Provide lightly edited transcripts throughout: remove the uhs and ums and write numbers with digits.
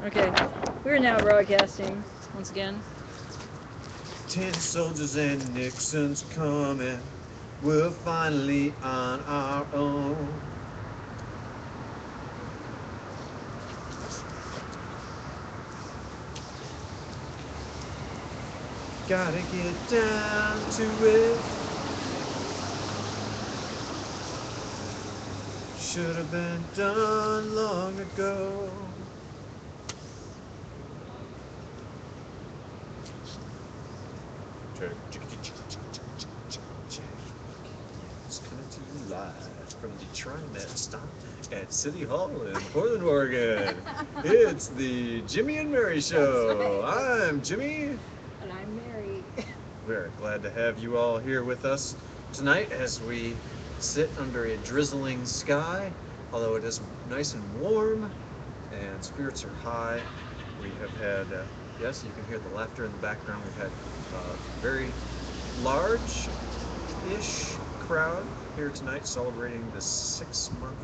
Okay, we're now broadcasting once again. 10 soldiers and Nixon's coming. We're finally on our own. Gotta get down to it. Should have been done long ago. It's coming to you live from the TriNet stop at City Hall in Portland, Oregon. It's the Jimmy and Mary Show. right. I'm Jimmy. And I'm Mary. We're glad to have you all here with us tonight as we sit under a drizzling sky. Although it is nice and warm and spirits are high, we have had, yes, you can hear the laughter in the background. We've had a very large-ish crowd here tonight celebrating the 6-month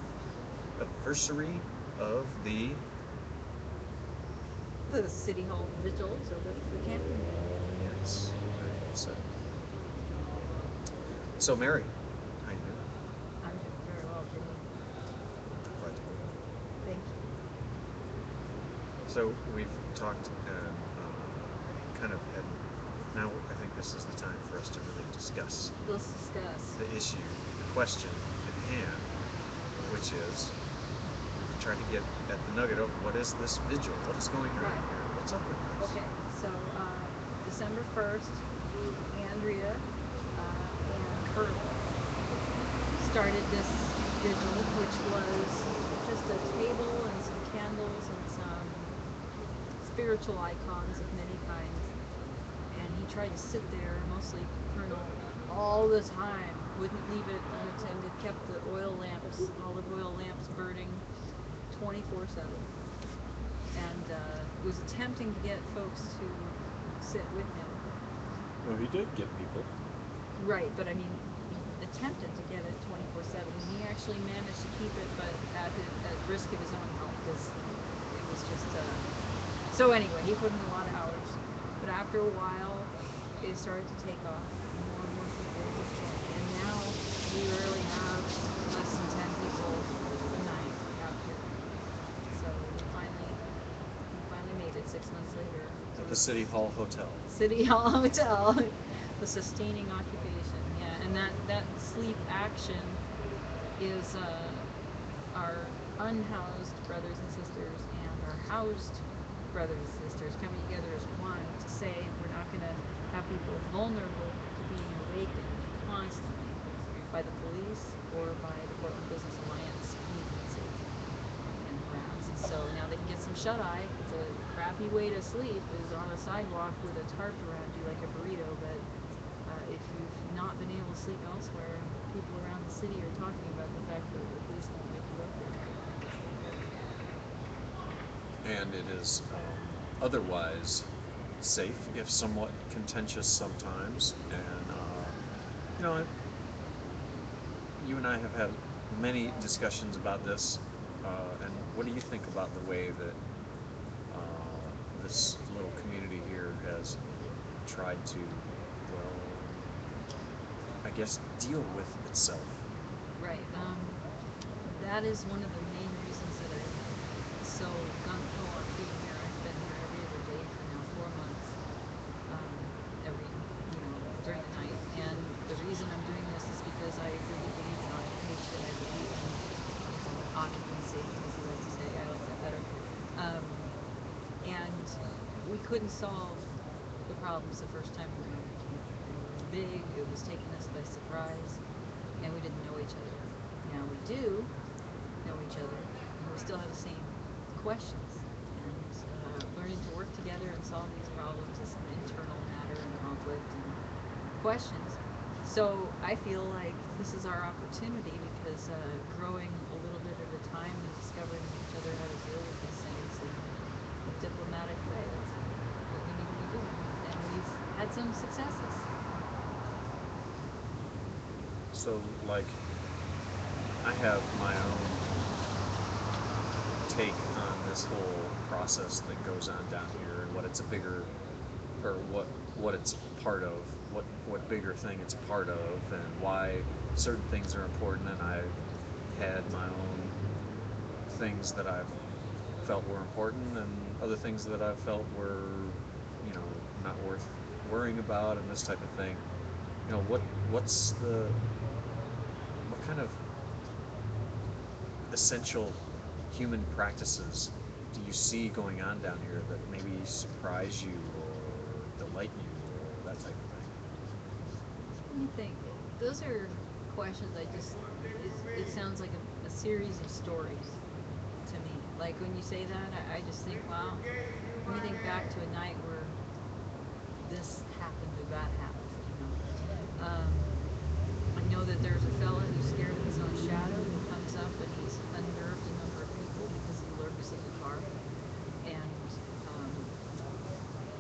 anniversary of The City Hall vigil, so the camping. yes, very well said. So, Mary, how you doing? I'm doing very well, Jimmy. Glad to hear that. Thank you. So we've talked and kind of had. Now I think this is the time for us to really discuss Let's discuss. the issue, the question at hand, which is trying to get at the nugget of what is this vigil? What is going on Right. here? What's up with this? Okay, so December 1st, Andrea and Kurt started this vigil, which was just a table and some candles and some spiritual icons of many kinds. And he tried to sit there, mostly Colonel, all the time, wouldn't leave it unattended, kept the oil lamps, olive oil lamps burning 24/7. And was attempting to get folks to sit with him. Well, he did get people. Right, but I mean, he attempted to get it 24/7. He actually managed to keep it, but at risk of his own health, because it was just. So anyway, he put in a lot of hours, but after a while, it started to take off. More and more people would join, and now we rarely have less than 10 people a night out here. So we finally made it 6 months later. At the City Hall Hotel. City Hall Hotel, the sustaining occupation. Yeah, and that sleep action is our unhoused brothers and sisters and our housed brothers and sisters coming together as one to say we're not going to have people vulnerable to being awakened constantly by the police or by the Portland Business Alliance agency and harassed. So now they can get some shut-eye. It's a crappy way to sleep is on a sidewalk with a tarp around you like a burrito, but if you've not been able to sleep elsewhere, people around the city are talking about the fact that the police won't wake you up at night. And it is otherwise safe, if somewhat contentious sometimes. And you know, you and I have had many discussions about this. And what do you think about the way that this little community here has tried to, well, I guess, deal with itself? Right. That is one of the main reasons that I'm so gung ho on being here. I've been here every other day for now 4 months, during the night. And the reason I'm doing this is because I really believe in occupation. I believe in occupancy, as you like to say. I like that better. Um, and we couldn't solve the problems the first time around. They were big. It was taking us by surprise, and we didn't know each other. Now we do know each other, and we still have the same questions. And learning to work together and solve these problems is an internal matter and conflict and questions. So I feel like this is our opportunity because growing a little bit at a time and discovering each other how to deal with these things in a diplomatic way. That's what we need to be doing, and we've had some successes. So, like, I have my own take on this whole process that goes on down here and what it's a bigger or what it's part of, what bigger thing it's part of, and why certain things are important. And I've had my own things that I've felt were important, and other things that I've felt were, you know, not worth worrying about, and this type of thing. You know, what's the what kind of essential human practices do you see going on down here that maybe surprise you or delight you or that type of thing? Let me think. Those are questions it sounds like a series of stories to me. Like when you say that, I just think, wow, let me think back to a night where this happened or that happened, you know. I know that there's a fella who's scared of his own shadow who comes up and he's unnerved a number of people because he lurks in the car. And,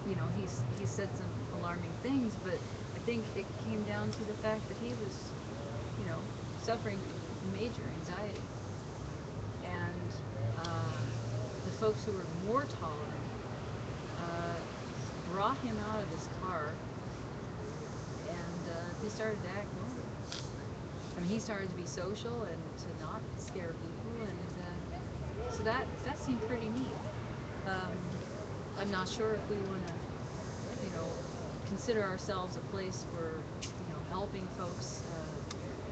you know, he's said some alarming things, but I think it came down to the fact that he was, you know, suffering major anxiety. And the folks who were more tolerant brought him out of his car, and he started to act normal. I mean, he started to be social and to not scare people, and so that seemed pretty neat. I'm not sure if we want to, you know, consider ourselves a place for, you know, helping folks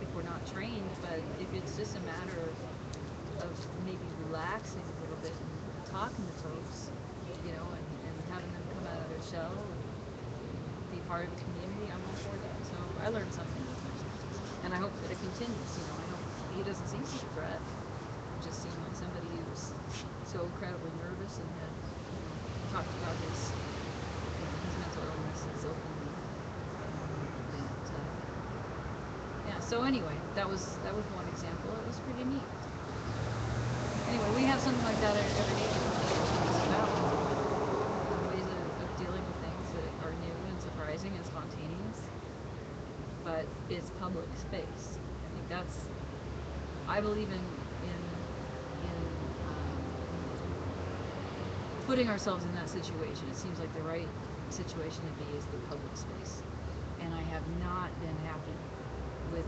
if we're not trained, but if it's just a matter of maybe relaxing a little bit and talking to folks, you know, and having them come out of their shell and be part of a community, I'm all for that. So I learned something with him, and I hope that it continues. You know, I hope he doesn't seem like a threat. It just seemed like somebody who was so incredibly nervous and had, you know, talked about his mental illnesses openly. Yeah. So anyway, that was one example. It was pretty neat. Anyway, we have something like that every day. It's about ways of dealing with things that are new and surprising and spontaneous, but it's public space. I think I believe in putting ourselves in that situation. It seems like the right situation to be is the public space, and I have not been happy with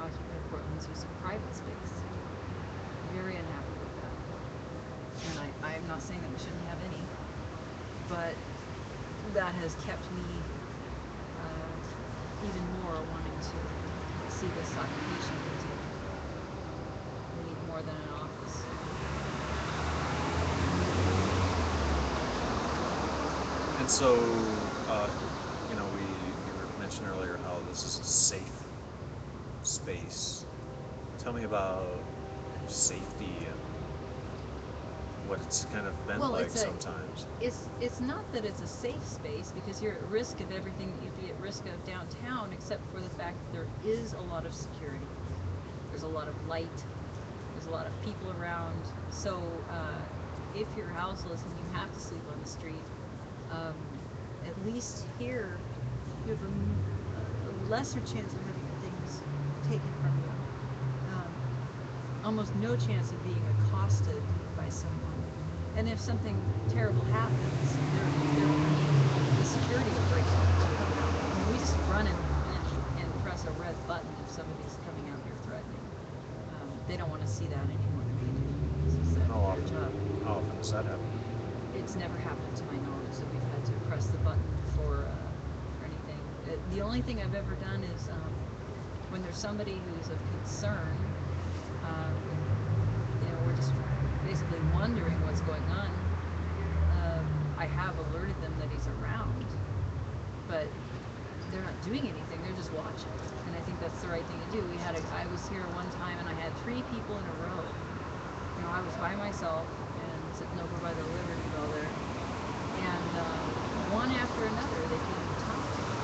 Occupy Portland's use of private space. Very unhappy with that. And I am not saying that we shouldn't have any, but that has kept me even more wanting to see this occupation continue. We need more than an office. And so, you know, you were mentioned earlier how this is a safe space. Tell me about safety and what it's kind of been like sometimes. It's not that it's a safe space, because you're at risk of everything that you'd be at risk of downtown, except for the fact that there is a lot of security. There's a lot of light. There's a lot of people around. So if you're houseless and you have to sleep on the street, at least here you have a lesser chance of having things taken from you. Almost no chance of being accosted by someone. And if something terrible happens, the security will break down. I mean, we just run and press a red button if somebody's coming out here threatening. They don't want to see that anymore than we do. This is their job. How often does that happen? It's never happened to my knowledge that we've had to press the button for anything. The only thing I've ever done is when there's somebody who's of concern, you know, we're just basically wondering what's going on. I have alerted them that he's around, but they're not doing anything. They're just watching, and I think that's the right thing to do. I was here one time, and I had 3 people in a row. You know, I was by myself and sitting over by the Liberty Bell there, and one after another they came and talked to me,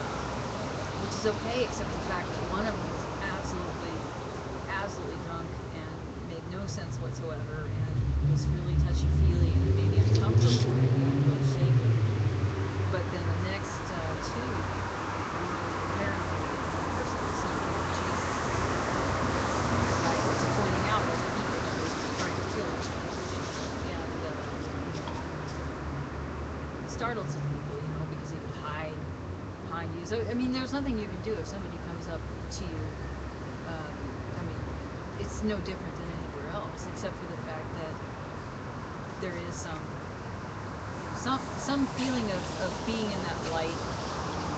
which is okay, except for the fact that one of them was absolutely drunk and made no sense whatsoever, and was really touchy-feely and made me uncomfortable and really shaky. But then the next 2 were apparently the person was something of Jesus. I was pointing out other people that were trying to kill him. And startled some people, because he would hide behind you. So I mean, there's nothing you can do if somebody comes up to you. I mean, it's no different than anywhere else, except for the fact that there is some feeling of being in that light,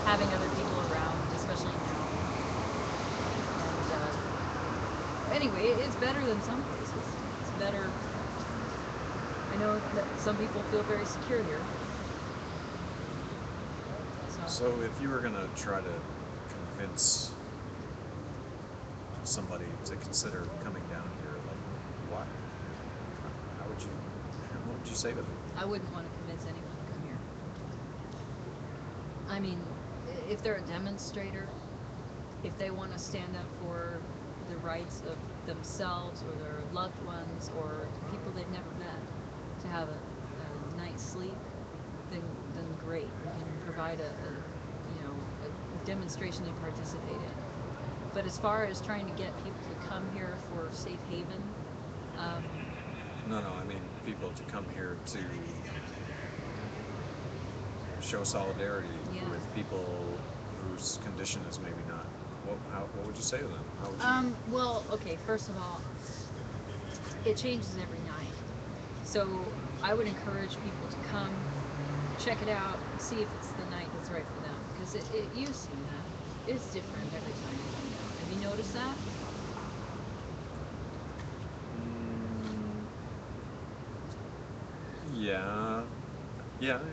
having other people around, especially now. And anyway, it's better than some places. It's better. I know that some people feel very secure here. So if you were gonna try to convince somebody to consider coming down here, like, what? What would you say to them? I wouldn't want to convince anyone to come here. I mean, if they're a demonstrator, if they want to stand up for the rights of themselves or their loved ones or people they've never met to have a night's sleep, then great. We can provide a demonstration to participate in. But as far as trying to get people to come here for safe haven, no, I mean people to come here to show solidarity with people whose condition is maybe not. What would you say to them? How would you... Well, okay. First of all, it changes every night, so I would encourage people to come, check it out, see if it's the night that's right for them. Because you've seen that. It's different every time you come down. Have you noticed that?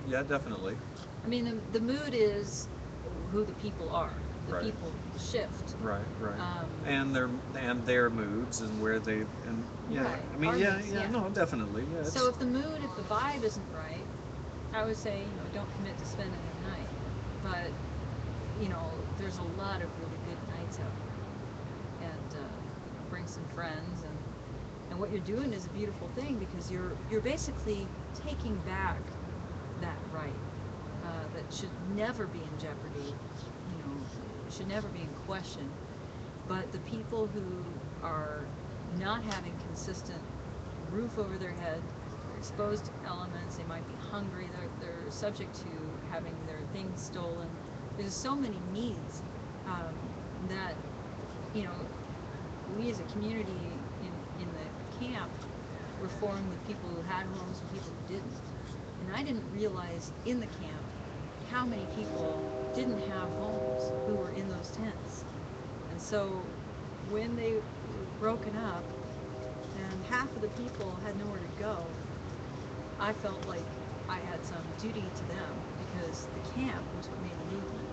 Yeah, definitely. I mean, the mood is who the people are. The Right. people shift. Right. And their moods and where they Right. I mean, Our moods, no, definitely. Yeah. So if the vibe isn't right, I would say, don't commit to spending the night. But, there's a lot of really good nights out there. And, bring some friends. And what you're doing is a beautiful thing because you're basically taking back that right that should never be in jeopardy, should never be in question. But the people who are not having consistent roof over their head, they're exposed to elements, they might be hungry, they're subject to having their things stolen. There's so many needs that, we as a community in the camp were formed with people who had homes and people who didn't. And I didn't realize in the camp how many people didn't have homes who were in those tents. And so when they were broken up and half of the people had nowhere to go, I felt like I had some duty to them because the camp was made a movement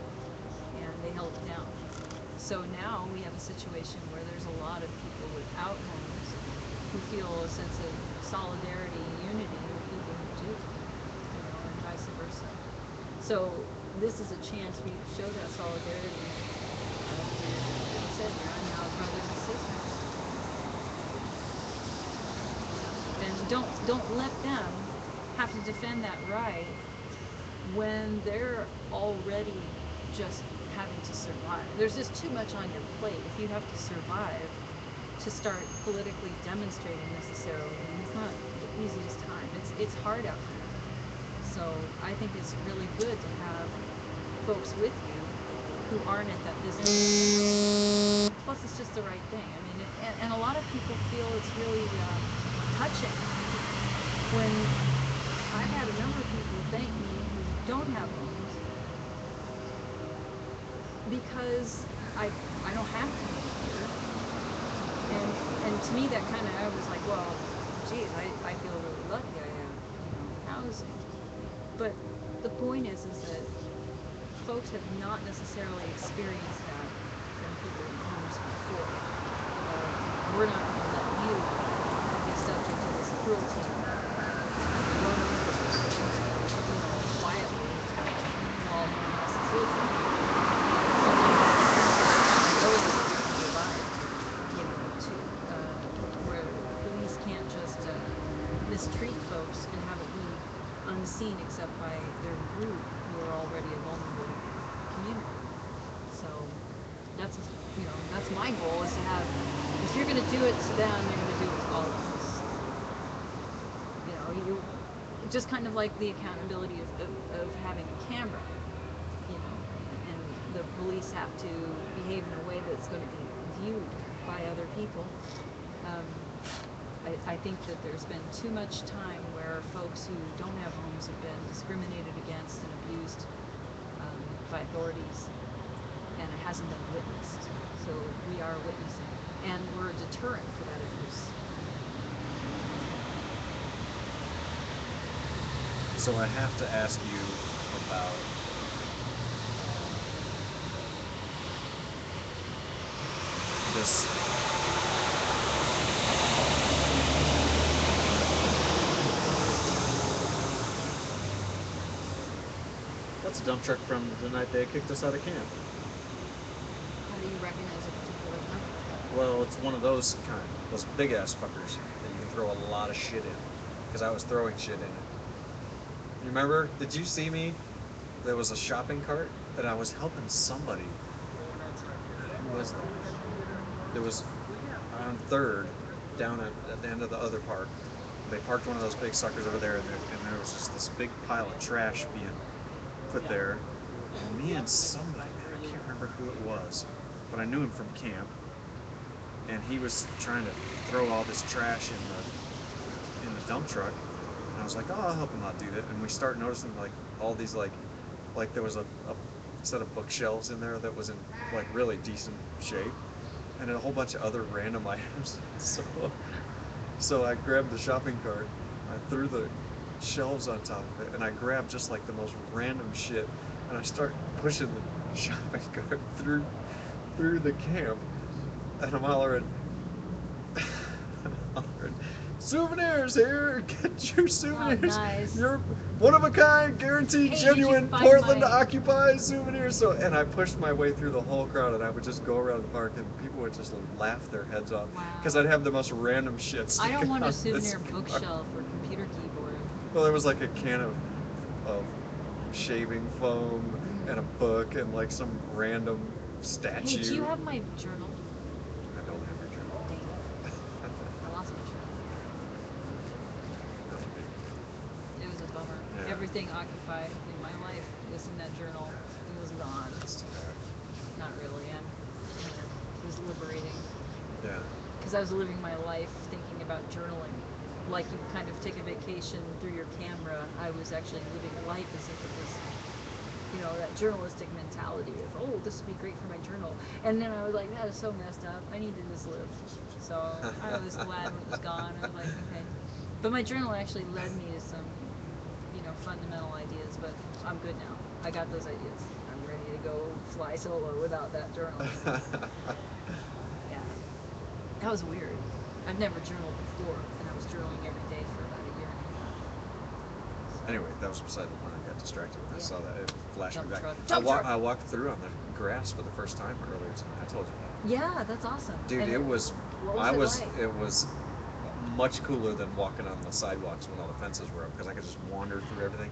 and they held it down. So now we have a situation where there's a lot of people without homes who feel a sense of solidarity and unity with people who do, and vice versa. So this is a chance for you to show that solidarity. Like I said, you're now brothers and sisters. And don't let them have to defend that right when they're already just having to survive. There's just too much on your plate if you have to survive to start politically demonstrating necessarily. I mean, it's not the easiest time. It's hard out here. So I think it's really good to have folks with you who aren't at that distance. Plus, it's just the right thing. I mean, and a lot of people feel it's really touching when I've had a number of people thank me who don't have homes because I don't have to live here. And to me, that kind of, I was like, well, geez, I feel really lucky I have, housing. But the point is that folks have not necessarily experienced that from people in homes before. We're not going to let you be subject to this cruelty. Quietly, while no one else is listening. Where police can't just mistreat folks and have it be unseen except by their group who are already a vulnerable community. So that's my goal is to have, if you're going to do it to them, you're going to do it to all of us. just kind of like the accountability of having a camera, you know, and the police have to behave in a way that's going to be viewed by other people. Um, I think that there's been too much time where folks who don't have homes have been discriminated against and abused by authorities, and it hasn't been witnessed. So we are witnessing, and we're a deterrent for that abuse. So I have to ask you about this. That's a dump truck from the night they kicked us out of camp. How do you recognize a particular one? Well, it's one of those kind, those big ass fuckers that you can throw a lot of shit in. Because I was throwing shit in it. You remember? Did you see me? There was a shopping cart and I was helping somebody. Who was that? It was on 3rd, down at the end of the other park. They parked one of those big suckers over there, and there was just this big pile of trash being put there. And me and somebody, man, I can't remember who it was, but I knew him from camp. And he was trying to throw all this trash in the dump truck. And I was like, oh, I'll help him not do that. And we start noticing like all these like there was a set of bookshelves in there that was in like really decent shape, and then a whole bunch of other random items. So I grabbed the shopping cart, I threw the shelves on top of it, and I grabbed just like the most random shit, and I start pushing the shopping cart through the camp, and I'm hollering, souvenirs here, get your souvenirs. Oh, nice. You're one of a kind, guaranteed, Hey, did you genuine, find Portland my- occupied souvenirs. So, and I pushed my way through the whole crowd, and I would just go around the park, and people would just laugh their heads off because Wow. I'd have the most random shit. I sticking don't want a out of this souvenir car. bookshelf or computer keyboard. Well, there was like a can of shaving foam and a book and like some random statue. Hey, do you have my journal? I don't have your journal. Dang it. I lost my journal. It was a bummer. Yeah. Everything occupied in my life was in that journal. It was gone. That's too bad. Not really. It was liberating Yeah. because I was living my life thinking about journaling. Like you kind of take a vacation through your camera. I was actually living life as if it was, you know, that journalistic mentality of, oh, this would be great for my journal. And then I was like, that is so messed up. I need to just live. So I was glad when it was gone. I was like, okay. But my journal actually led me to some, you know, fundamental ideas. But I'm good now. I got those ideas. I'm ready to go fly solo without that journal. Yeah. That was weird. I've never journaled before, and I was journaling every day for about a year and a half. Anyway, that was beside the point. I got distracted when I Yeah. saw that. It flashed Dump me back. truck. I, Dump truck. I walked through on the grass for the first time earlier tonight. I told you that. Yeah, that's awesome. Dude, And it was. what was I it was. like? It was much cooler than walking on the sidewalks when all the fences were up because I could just wander through everything,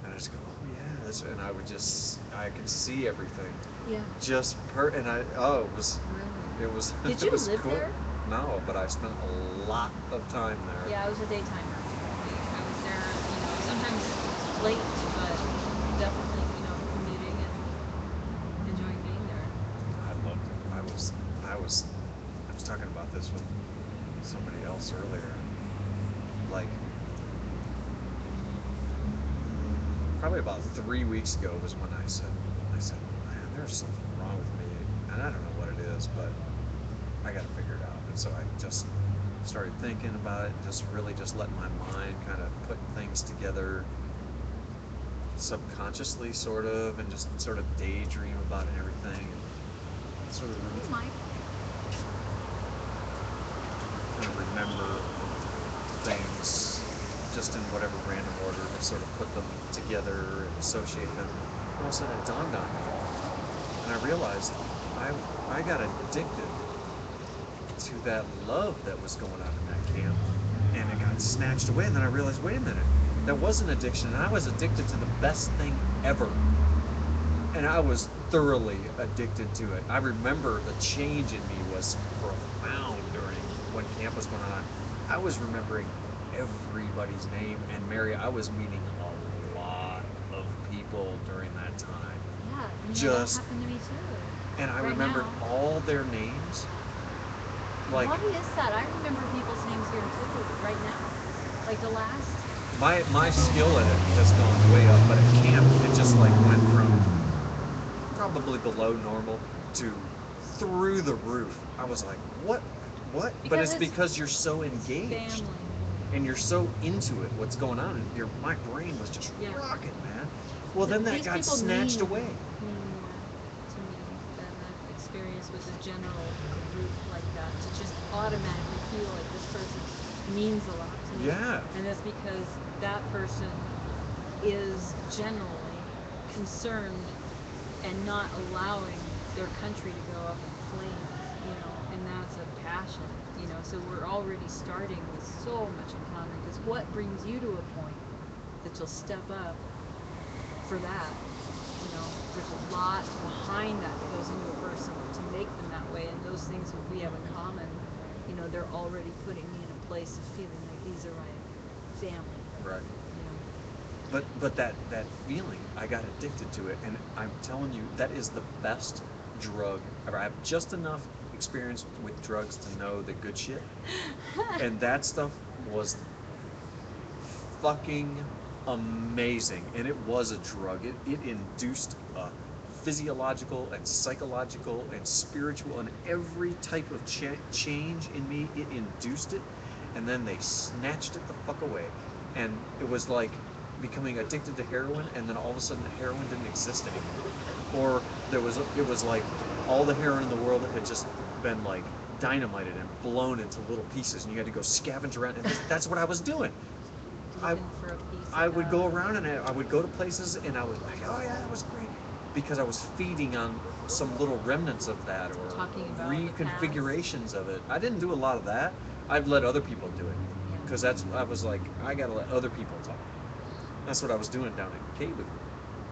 and I just go, oh yeah, this, and I could see everything. Yeah. And it was. Really? It was. Did it you was live cool. there? No, but I spent a lot of time there. Yeah, I was a daytimer. I was there, you know, sometimes late, but definitely, you know, commuting and enjoying being there. I loved it. I was talking about this with somebody else earlier. Like, probably about 3 weeks ago was when I said, man, there's something wrong with me, and I don't know what it is, but I got to figure it out. And so I just started thinking about it, just really just letting my mind kind of put things together subconsciously, sort of, and just sort of daydream about it and everything, and sort of Hey, Mike. kind of remember things just in whatever random order, to sort of put them together and associate them. And all of a sudden it dawned on me, and I realized I got addicted to that love that was going on in that camp, and it got snatched away. And then I realized, wait a minute, that was an addiction, and I was addicted to the best thing ever, and I was thoroughly addicted to it. I remember the change in me was profound during when camp was going on. I was remembering everybody's name. And Mary, I was meeting a lot of people during that time. Yeah, Just that happened to me too. and I Right remembered now. all their names. Like Why is that? I remember people's names here too, right now. Like the last. my skill at it has gone way up, but at camp it just like went from probably below normal to through the roof. I was like, what? What? But Because it's because you're so it's engaged family. and you're so into it, what's going on, and my brain was just Yeah. rocking, man. Well, then that These got people snatched mean away. more to me than I've experienced with a general group like that. To just automatically feel like this person means a lot to me. Yeah. And that's because that person is generally concerned and not allowing their country to go up in flames, and that's a passion, so we're already starting with so much in common, because what brings you to a point that you'll step up for that? There's a lot behind that goes into a person to make them that way, and those things that we have in common, they're already putting me in a place of feeling like these are my family. Right. But that feeling, I got addicted to it, and I'm telling you, that is the best drug ever. I have just enough experience with drugs to know the good shit, and that stuff was fucking amazing, and it was a drug. It induced a physiological and psychological and spiritual and every type of change in me. It induced it, and then they snatched it the fuck away, and it was like becoming addicted to heroin, and then all of a sudden the heroin didn't exist anymore, or it was like all the heroin in the world had just been like dynamited and blown into little pieces, and you had to go scavenge around, and that's what I was doing. Looking for a piece I of would go that. around, and I would go to places, and I was like, oh yeah, that was great, because I was feeding on some little remnants of that, or Talking about the reconfigurations of it. I didn't do a lot of that. I'd let other people do it, because I was like, I gotta let other people talk. That's what I was doing down at KBOO.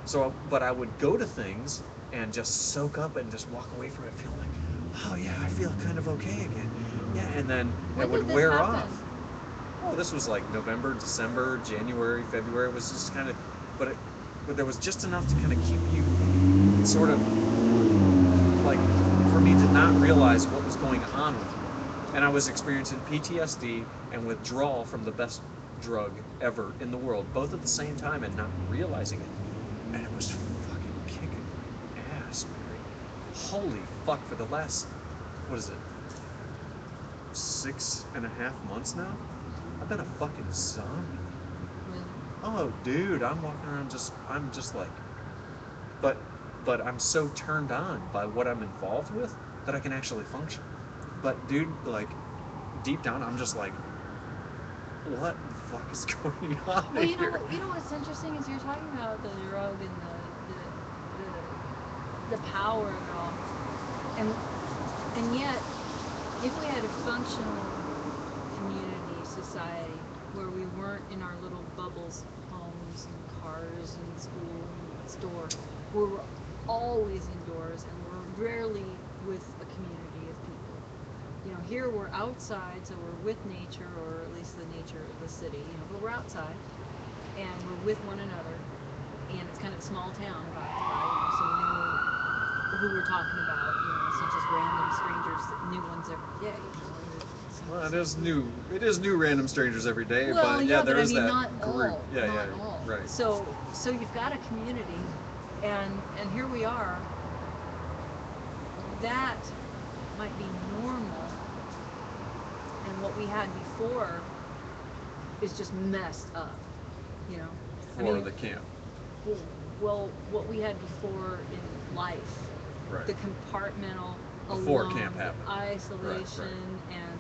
So, but I would go to things and just soak up and just walk away from it feeling like, oh yeah, I feel kind of okay again. Yeah, and then When it would did this wear happen? off. Oh, this was like November, December, January, February. It was just kind of, but there was just enough to kind of keep you sort of like, for me to not realize what was going on with me. And I was experiencing PTSD and withdrawal from the best drug ever in the world, both at the same time, and not realizing it. And it was fucking kicking my ass, Mary. Holy fuck, for the last, what is it, 6.5 months now? I've been a fucking zombie. Really? Oh, dude, I'm just like, but, I'm so turned on by what I'm involved with that I can actually function. But, dude, like, deep down, I'm just like, what the fuck is going on Well, here? what's interesting is you're talking about the drug and the power of it all, and yet, if we had a functional community, society, where we weren't in our little bubbles, homes and cars and school and store, where we're always indoors and we're rarely with a community of people. Here we're outside, so we're with nature, or at least the nature of the city, but we're outside and we're with one another, and it's kind of a small town vibe, right? So we know who we're talking about, it's not just random strangers, new ones every day, Well, it is new random strangers every day, Well, but yeah, there but I is mean, that not group. all, Yeah, not yeah, all. right. So you've got a community, and here we are. That might be normal, and what we had before is just messed up. You know, For the camp. well, what we had before in life, Right. the compartmental, Before alone, camp happened. isolation, Right. and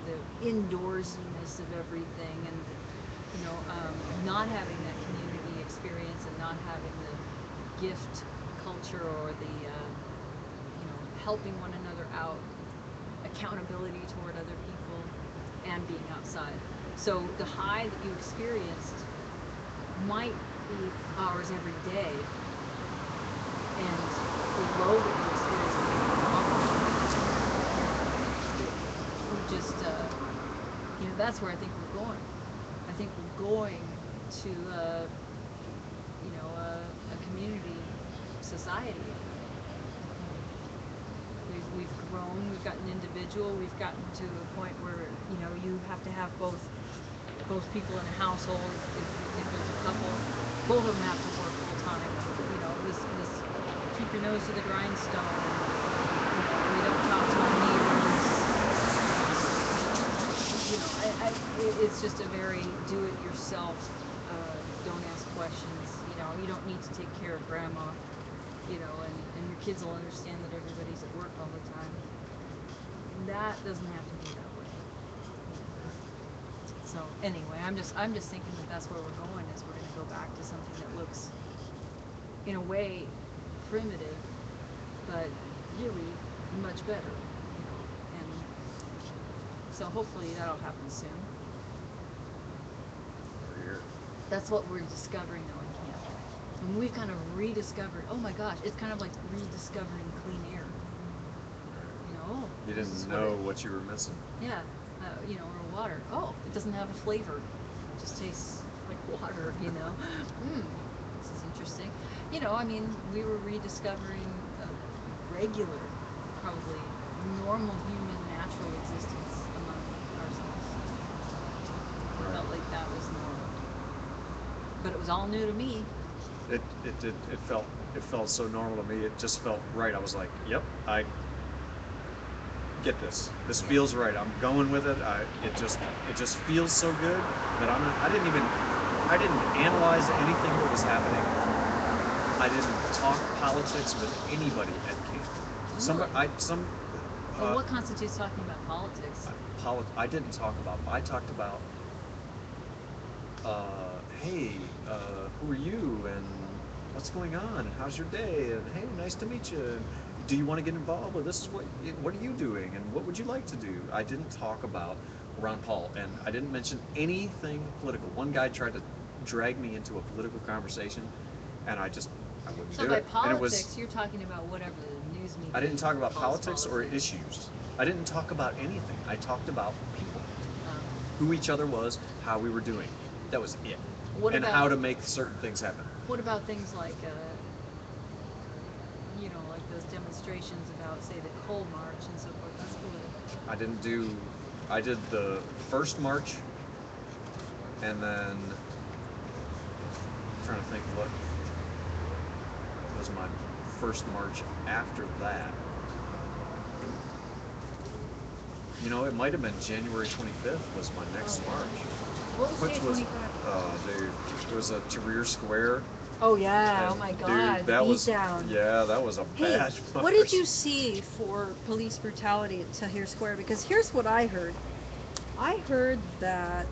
the indoorsiness of everything, and not having that community experience, and not having the gift culture, or the helping one another out, accountability toward other people, and being outside. So the high that you experienced might be ours every day, and the low that you experience we just that's where I think we're going. think we're going to you know, a community society. We've grown, we've gotten individual, we've gotten to a point where, you know, you have to have both people in a household. If there's a couple, both of them have to work full time. You know, this keep your nose to the grindstone. You know, we don't talk to our neighbors. You know, it's just a very do-it-yourself. Don't ask questions. You know, you don't need to take care of grandma. You know, and your kids will understand that everybody's at work all the time. That doesn't have to be that way. So anyway, I'm just thinking that that's where we're going, is we're going to go back to something that looks, in a way, primitive, but really much better. You know, and so hopefully that'll happen soon. We're here. That's what we're discovering though in camp. And we've kind of rediscovered, oh my gosh, it's kind of like rediscovering clean air. You know, You this didn't is know what you were missing. Yeah, you know, or water. Oh, it doesn't have a flavor. It just tastes like water, you know. This is interesting. You know, I mean, we were rediscovering a regular, probably normal human natural existence among ourselves. It felt like that was normal. But it was all new to me. It felt so normal to me. It just felt right. I was like, yep, I get this. This Yeah. feels right. I'm going with it. It just feels so good that I didn't analyze anything that was happening. I didn't talk politics with anybody at camp. Well, what constitutes talking about politics? I didn't talk about. I talked about, hey, who are you, and what's going on, and how's your day, and hey, nice to meet you, and do you want to get involved? Well, this is what are you doing, and what would you like to do? I didn't talk about Ron Paul, and I didn't mention anything political. One guy tried to drag me into a political conversation, and I wouldn't So do by it. And it was, politics, you're talking about whatever the news media. I didn't talk about calls politics or issues. I didn't talk about anything. I talked about people, Um, who each other was, how we were doing. That was it. What And about how to make certain things happen. what about things like, you know, like those demonstrations about, say, the coal march and so forth? That's political. I did the first march, and then I'm trying to think what was my first march after that. You know, it might have been January 25th was my next march. What was Which day was, 25? dude, it was at Tahrir Square. Oh yeah! And Oh my dude, God! that the was, beatdown. yeah, that was a Hey, bad what did march. you see for police brutality at Tahrir Square? Because here's what I heard. I heard that,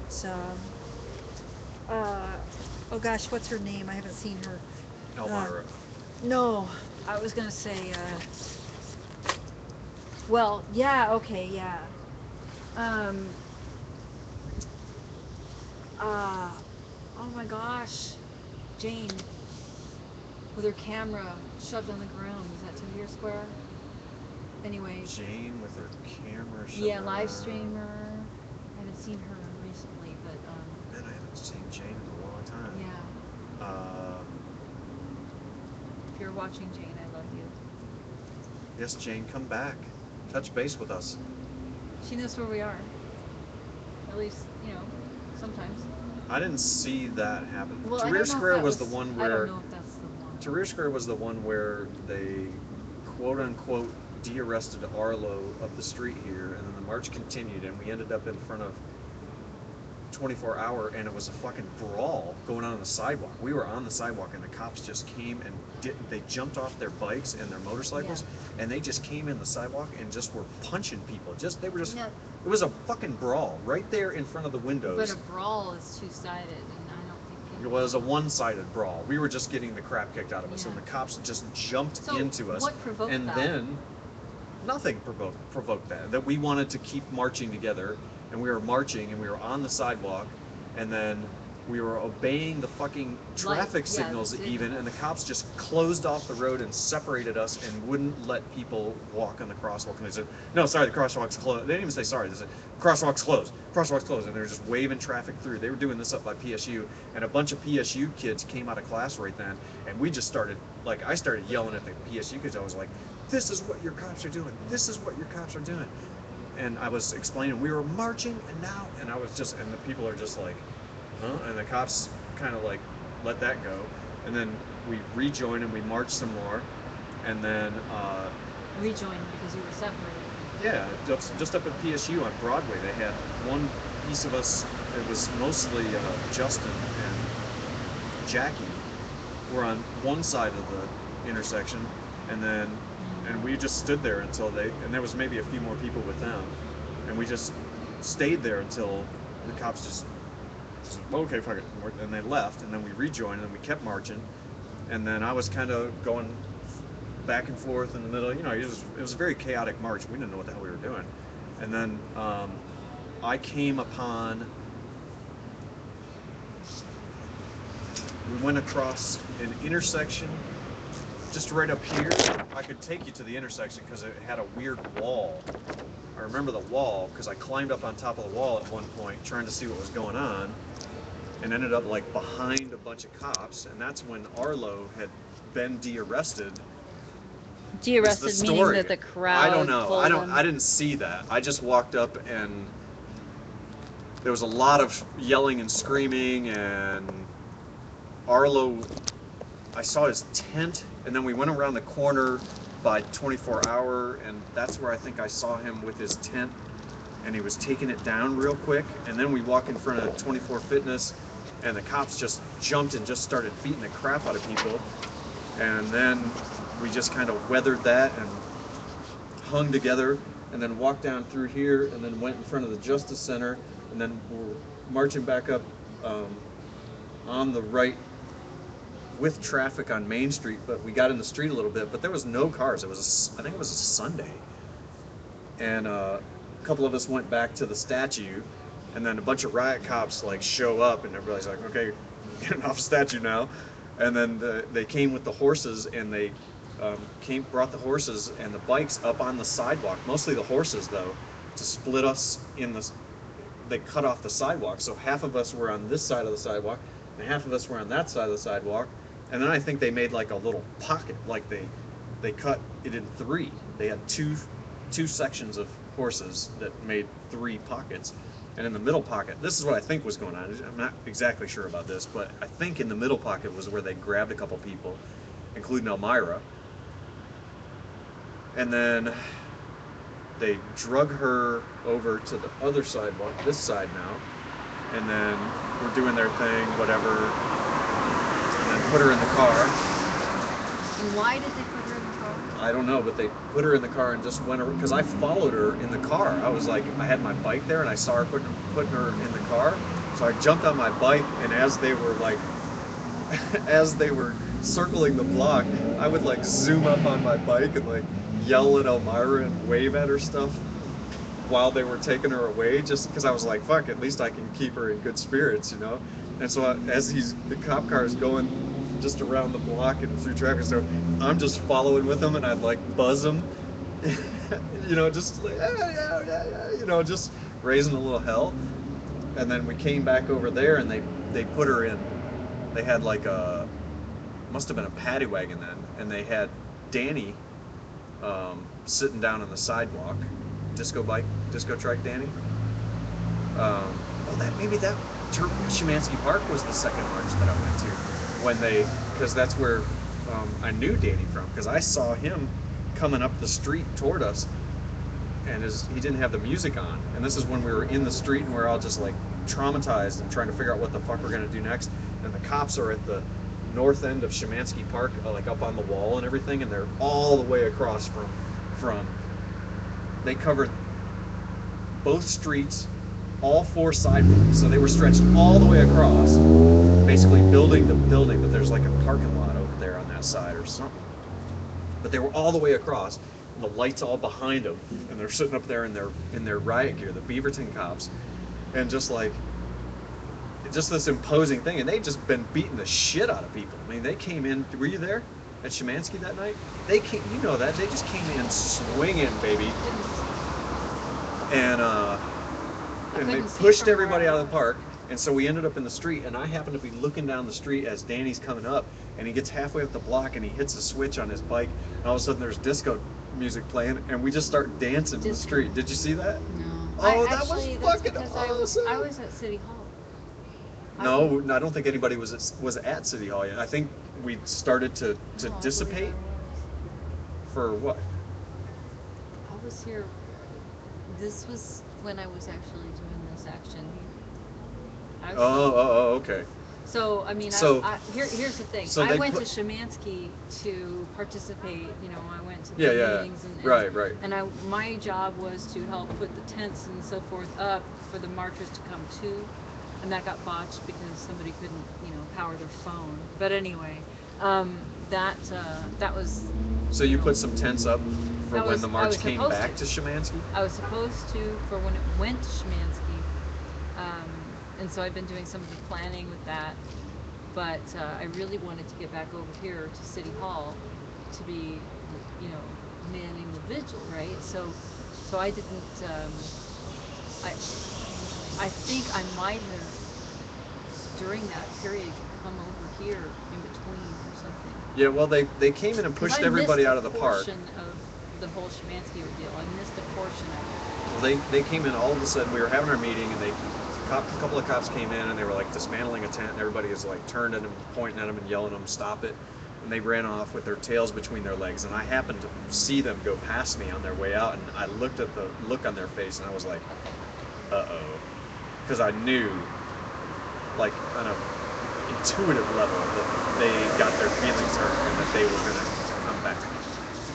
oh gosh, what's her name? I haven't seen her. Elmira. No, I was gonna say, well, yeah, okay, yeah. Um, uh, Oh my gosh! Jane, with her camera shoved on the ground. Was that Tahrir Square? Anyway. Jane with her camera. Yeah, live streamer. I haven't seen her recently, but Man, I haven't seen Jane in a long time. yeah. If you're watching, Jane, I love you. Yes, Jane, come back. Touch base with us. She knows where we are. At least, you know, sometimes. I didn't see that happen. Well, I Tahrir don't know if Square that was the one I where don't know if that's the one. Tahrir Square was the one where they quote unquote de-arrested Arlo up the street here, and then the march continued, and we ended up in front of 24 Hour, and it was a fucking brawl going on the sidewalk. We were on the sidewalk, and the cops just came and they jumped off their bikes and their motorcycles, and they just came in the sidewalk and just were punching people. No, It was a fucking brawl right there in front of the windows. but a brawl is two-sided, and I don't think It was a one-sided brawl. We were just getting the crap kicked out of us, Yeah. and the cops just jumped So, into us. what provoked and that? then nothing provoked that. That we wanted to keep marching together, and we were marching, and we were on the sidewalk, and then we were obeying the fucking traffic yeah, signals the even, and the cops just closed off the road and separated us and wouldn't let people walk on the crosswalk. And they said, no, sorry, the crosswalk's closed. They didn't even say sorry. They said, crosswalk's closed, and they were just waving traffic through. They were doing this up by PSU, and a bunch of PSU kids came out of class right then, and we just started, like, I started yelling at the PSU kids. I was like, this is what your cops are doing. This is what your cops are doing. And I was explaining, we were marching, and I was just, and the people are just like, huh? And the cops kind of like let that go, and then we rejoined and we marched some more, and then Rejoined because you were separated. yeah, just up at PSU on Broadway, they had one piece of us. It was mostly Justin and Jackie were on one side of the intersection, and we just stood there until and there was maybe a few more people with them, and we just stayed there until the cops just said, okay, fuck it, and they left, and then we rejoined, and we kept marching, and then I was kind of going back and forth in the middle. You know, it was a very chaotic march. We didn't know what the hell we were doing, and then I came upon. We went across an intersection just right up here. I could take you to the intersection because it had a weird wall. I remember the wall because I climbed up on top of the wall at one point trying to see what was going on, and ended up like behind a bunch of cops, and that's when Arlo had been de-arrested. De-arrested meaning that the crowd I don't know. pulled him. I didn't see that. I just walked up and there was a lot of yelling and screaming, and Arlo, I saw his tent, and then we went around the corner by 24 Hour, and that's where I think I saw him with his tent, and he was taking it down real quick, and then we walk in front of 24 Fitness, and the cops just jumped and just started beating the crap out of people, and then we just kind of weathered that and hung together, and then walked down through here, and then went in front of the Justice Center, and then we're marching back up on the right with traffic on Main Street, but we got in the street a little bit, but there was no cars. I think it was a Sunday, and a couple of us went back to the statue, and then a bunch of riot cops like show up, and everybody's like, okay, getting off the statue now, and then they came with the horses, and they brought the horses and the bikes up on the sidewalk, mostly the horses though, to split us in the. They cut off the sidewalk, so half of us were on this side of the sidewalk, and half of us were on that side of the sidewalk, and then I think they made like a little pocket, like they cut it in three. They had two sections of horses that made three pockets, and in the middle pocket, this is what I think was going on. I'm not exactly sure about this, but I think in the middle pocket was where they grabbed a couple people, including Elmira, and then they drug her over to the other sidewalk, this side now, and then we're doing their thing, whatever, and then put her in the car. And why did they put her in the car? I don't know, but they put her in the car and just went over, because I followed her in the car. I was like, I had my bike there, and I saw her putting her in the car, so I jumped on my bike, and as they were like, as they were circling the block, I would like zoom up on my bike and like yell at Elmira and wave at her stuff while they were taking her away, just because I was like, fuck, at least I can keep her in good spirits, you know? And so as the cop car is going just around the block and through traffic, so I'm just following with them, and I'd like buzz them, you know, just like, yeah, you know, just raising a little hell. And then we came back over there, and they put her in, they had like must have been a paddy wagon then, and they had Danny sitting down on the sidewalk, disco trike Danny. Maybe that Szymanski Park was the second march that I went to, because that's where I knew Danny from, because I saw him coming up the street toward us, and he didn't have the music on, and this is when we were in the street and we're all just like traumatized and trying to figure out what the fuck we're gonna do next, and the cops are at the north end of Szymanski Park, like up on the wall and everything, and they're all the way across from they covered both streets, all four sidewalks, so they were stretched all the way across, basically building the building, but there's like a parking lot over there on that side or something, but they were all the way across, and the lights all behind them, and they're sitting up there in their riot gear, the Beaverton cops, and just like just this imposing thing, and they'd just been beating the shit out of people. I mean, they came in. Were you there at Szymanski that night? They came. You know that they just came in swinging, baby, and they couldn't see pushed from where everybody I out of the was. park. And so we ended up in the street, and I happened to be looking down the street as Danny's coming up, and he gets halfway up the block, and he hits a switch on his bike, and all of a sudden there's disco music playing, and we just start dancing in the Disco. street. Did you see that? No. Oh, that Actually, was that's fucking because awesome. I was at City Hall. No, I don't think anybody was at City Hall yet. I think we started to No, I believe dissipate for what? I was here. This was when I was actually doing this action. I was- Oh, okay. So I mean, So- here's the thing. so I they went put- to Szymanski to participate. You know, I went to the Yeah. meetings and Right. And my job was to help put the tents and so forth up for the marchers to come to, and that got botched because somebody couldn't, power their phone. But anyway, that was. So you put some tents up for I when was- the I march was came supposed back to. to Szymanski? I was supposed to for when it went to Szymanski, and so I've been doing some of the planning with that. But I really wanted to get back over here to City Hall to be, manning the vigil, right? So I didn't. I think I might have during that period come over here in between or something. Yeah, well, they came in and 'Cause pushed I everybody missed out a of the park. portion of the whole Szymanski ordeal. I missed a portion of it. Well, they came in all of a sudden. We were having our meeting, and a couple of cops came in, and they were like dismantling a tent, and everybody was like turned at them, pointing at them, and yelling at them, "Stop it!" And they ran off with their tails between their legs. And I happened to see them go past me on their way out, and I looked at the look on their face, and I was like, "Uh-oh," because I knew, like on a intuitive level, that they got their feelings hurt and that they were gonna come back,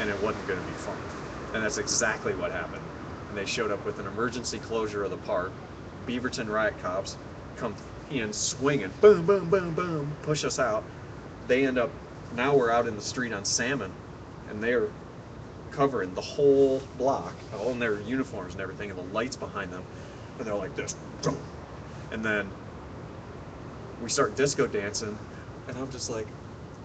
and it wasn't gonna be fun. And that's exactly what happened. And they showed up with an emergency closure of the park. Beaverton riot cops come in swinging, boom, boom, boom, boom, push us out. They end up, now we're out in the street on Salmon, and they're covering the whole block, all in their uniforms and everything, and the lights behind them, and they're like this, boom. And then we start disco dancing, and I'm just like,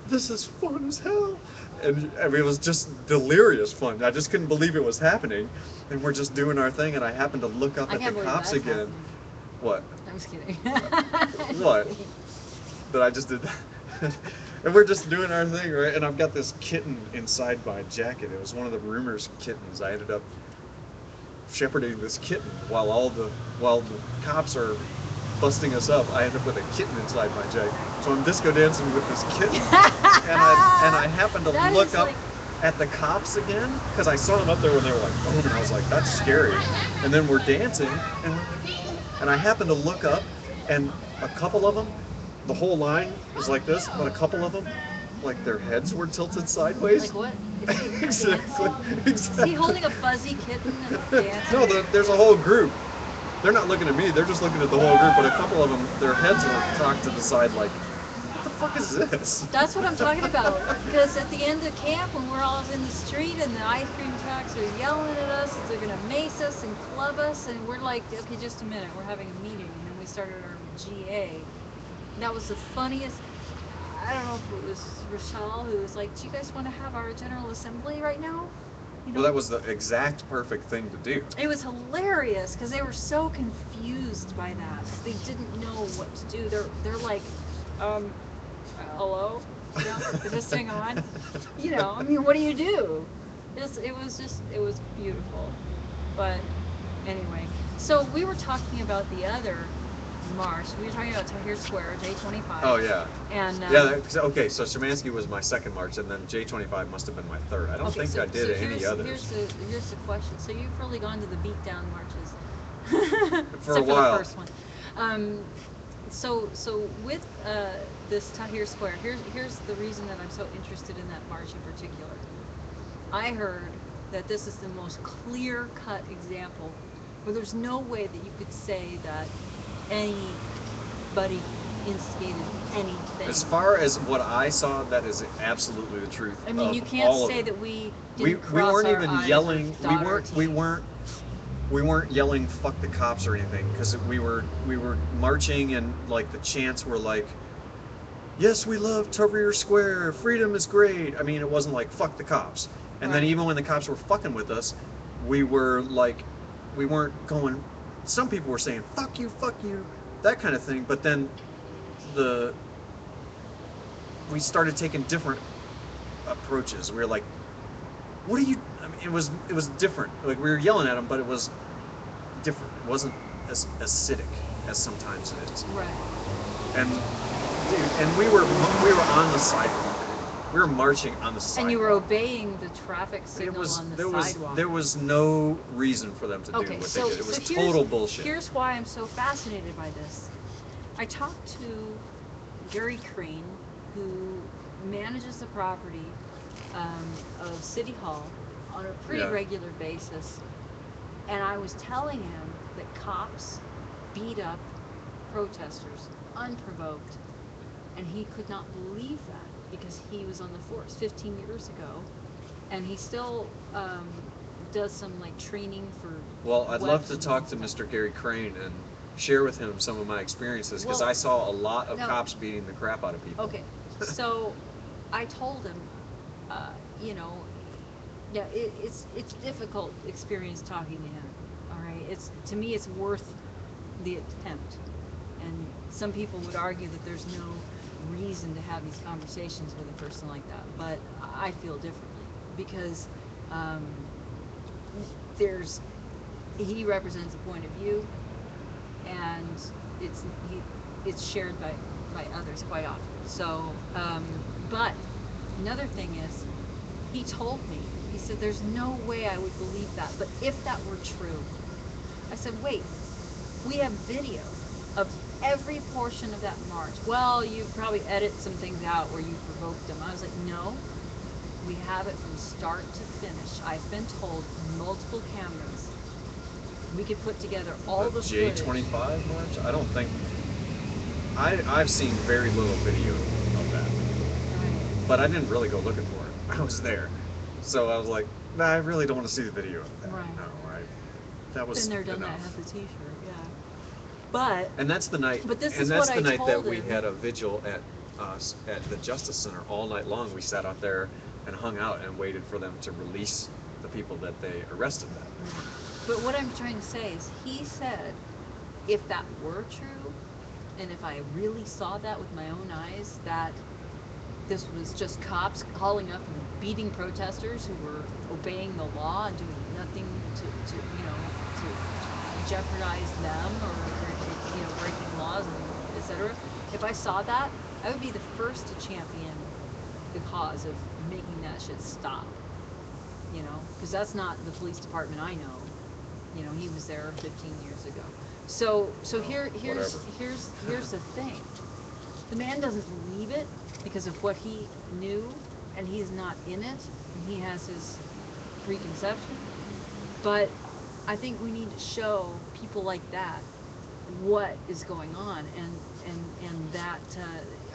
this is fun as hell. And I mean, it was just delirious fun. I just couldn't believe it was happening. And we're just doing our thing, and I happened to look up I at can't the believe cops that's again. happening. What? I was kidding. What? That I just did that. And we're just doing our thing, right? And I've got this kitten inside my jacket. It was one of the Rumors kittens. I ended up shepherding this kitten while the cops are busting us up. I end up with a kitten inside my jacket. So I'm disco dancing with this kitten, and I happened to That look is up like- at the cops again because I saw them up there when they were like boom, and I was like, that's scary. And then we're dancing, and I happened to look up, and a couple of them, the whole line was like this, but a couple of them, like their heads were tilted sideways. Like what? Is he Exactly. dancing? Exactly. Is he holding a fuzzy kitten and dancing? No, there's a whole group. They're not looking at me, they're just looking at the whole group, but a couple of them, their heads were cocked to the side like, what the fuck is this? That's what I'm talking about. Because at the end of camp, when we're all in the street and the ice cream trucks are yelling at us, they're gonna mace us and club us, and we're like, okay, just a minute, we're having a meeting, and then we started our GA. And that was the funniest. I don't know if it was Rochelle who was like, do you guys want to have our General Assembly right now? You Well, that was the exact perfect thing to do. It was hilarious because they were so confused by that. They didn't know what to do. They're like, hello? You know, is this thing on? You know, I mean, what do you do? It was beautiful. But anyway, so we were talking about the other march. We were talking about Tahrir Square, J25. Oh, yeah. And Okay, so Szymanski was my second march, and then J25 must have been my third. I don't okay, think so, I did so any others. Here's the question. So you've really gone to the beatdown marches For a except while. For the first one. So with this Tahrir Square, here's the reason that I'm so interested in that march in particular. I heard that this is the most clear-cut example where there's no way that you could say that anybody instigated anything. As far as what I saw, that is absolutely the truth. I mean, you can't say that we didn't we cross weren't our even I's or yelling. dot our We T's. weren't we weren't yelling "fuck the cops" or anything, because we were marching, and like the chants were like, "Yes, we love Tahrir Square. Freedom is great." I mean, it wasn't like "fuck the cops." And then Right. even when the cops were fucking with us, we were like, we weren't going. Some people were saying fuck you," that kind of thing. But then the we started taking different approaches. We were like, "What are you?" I mean, it was different. Like we were yelling at them, but it was different. It wasn't as acidic as sometimes it is. Right. And dude, and we were on the sidewalk. We were marching on the sidewalk. And you were obeying the traffic It signal was on the there sidewalk. was no reason for them to do Okay, what so, they did. It was so here's, total bullshit. Here's why I'm so fascinated by this. I talked to Gary Crane, who manages the property of City Hall on a pretty Yeah. regular basis, and I was telling him that cops beat up protesters unprovoked, and he could not believe that because he was on the force 15 years ago, and he still does some like training for. Well, I'd love to weapons talk to and stuff. Mr. Gary Crane and share with him some of my experiences, because Well, I saw a lot of no. cops beating the crap out of people. Okay, so I told him, you know, yeah, it's difficult experience talking to him. All right, it's to me it's worth the attempt, and some people would argue that there's no reason to have these conversations with a person like that, but I feel differently because um, there's he represents a point of view, and it's shared by others quite often. So, but another thing is, he told me, he said, "There's no way I would believe that, but if that were true," I said, "Wait, we have video of every portion of that march." "Well, you probably edit some things out where you provoked them." I was like, "No, we have it from start to finish. I've been told multiple cameras. We could put together all the footage." J25 march? I don't think. I've seen very little video of that, Right. but I didn't really go looking for it. I was there, so I was like, nah, I really don't want to see the video of that. Right. No, that was Been there, done enough. that. Have the T-shirt, yeah. But And that's the night. But this and is that's what the I night that told we him. had a vigil at the Justice Center all night long. We sat out there and hung out and waited for them to release the people that they arrested. That. But what I'm trying to say is, he said, if that were true, and if I really saw that with my own eyes, that this was just cops calling up and beating protesters who were obeying the law and doing nothing to jeopardize them or breaking laws and etc. If I saw that, I would be the first to champion the cause of making that shit stop. Because that's not the police department I know. He was there 15 years ago. So Well, here's whatever. the thing. The man doesn't believe it because of what he knew, and he's not in it, and he has his preconception. But I think we need to show people like that what is going on, and that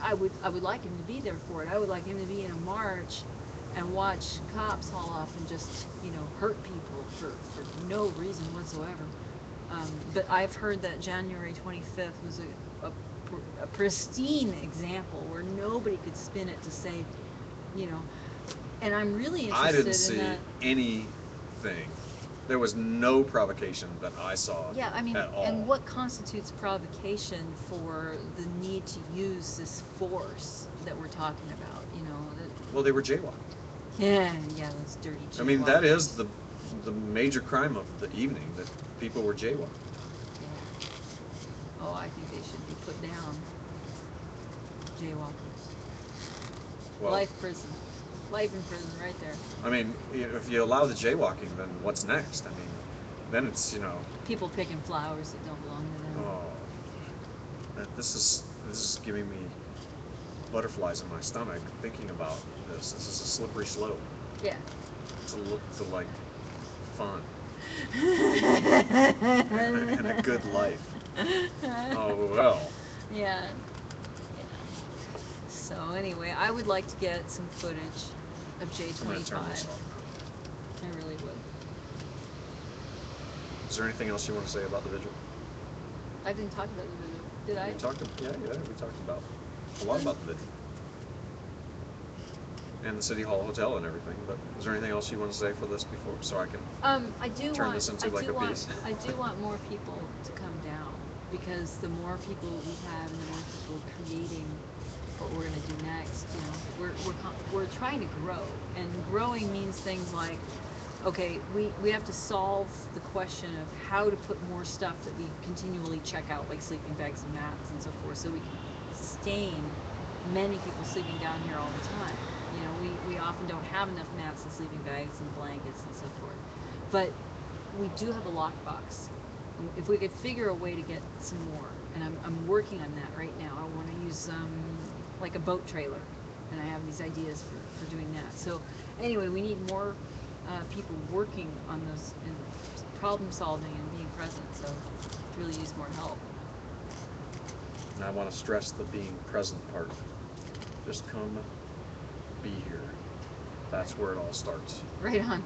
I would like him to be there for it. I would like him to be in a march and watch cops haul off and just hurt people for no reason whatsoever. But I've heard that January 25th was a pristine example where nobody could spin it to say, and I'm really interested I didn't in see that. anything. There was no provocation that I saw. Yeah, I mean, at all. and what constitutes provocation for the need to use this force that we're talking about? Well, they were jaywalking. Yeah, that's dirty. I mean, that jaywalking. is the major crime of the evening, that people were jaywalking. Yeah. Oh, I think they should be put down. Jaywalkers. Well, Life in prison, right there. I mean, if you allow the jaywalking, then what's next? I mean, then it's People picking flowers that don't belong to them. oh, this is giving me butterflies in my stomach thinking about this. This is a slippery slope Yeah. to like fun and a good life. Oh well. Yeah. So anyway, I would like to get some footage of I'm gonna turn this J25. off. I really would. Is there anything else you want to say about the vigil? I didn't talk about the video. Did I? We talked. Yeah, we talked about a lot about the vigil and the City Hall Hotel and everything. But is there anything else you want to say for this before, so I can? I do Turn want. this into I like do a want. piece. I do want more people to come down because the more people we have, and the more people creating what we're gonna do next. You know, we're trying to grow, and growing means things like, okay, we have to solve the question of how to put more stuff that we continually check out, like sleeping bags and mats and so forth, so we can sustain many people sleeping down here all the time. You know, we often don't have enough mats and sleeping bags and blankets and so forth. But we do have a lockbox. If we could figure a way to get some more, and I'm working on that right now. I want to use like a boat trailer, and I have these ideas for doing that. So anyway, we need more people working on those and problem solving and being present. So really use more help. And I want to stress the being present part. Just come, be here. That's where it all starts. Right on.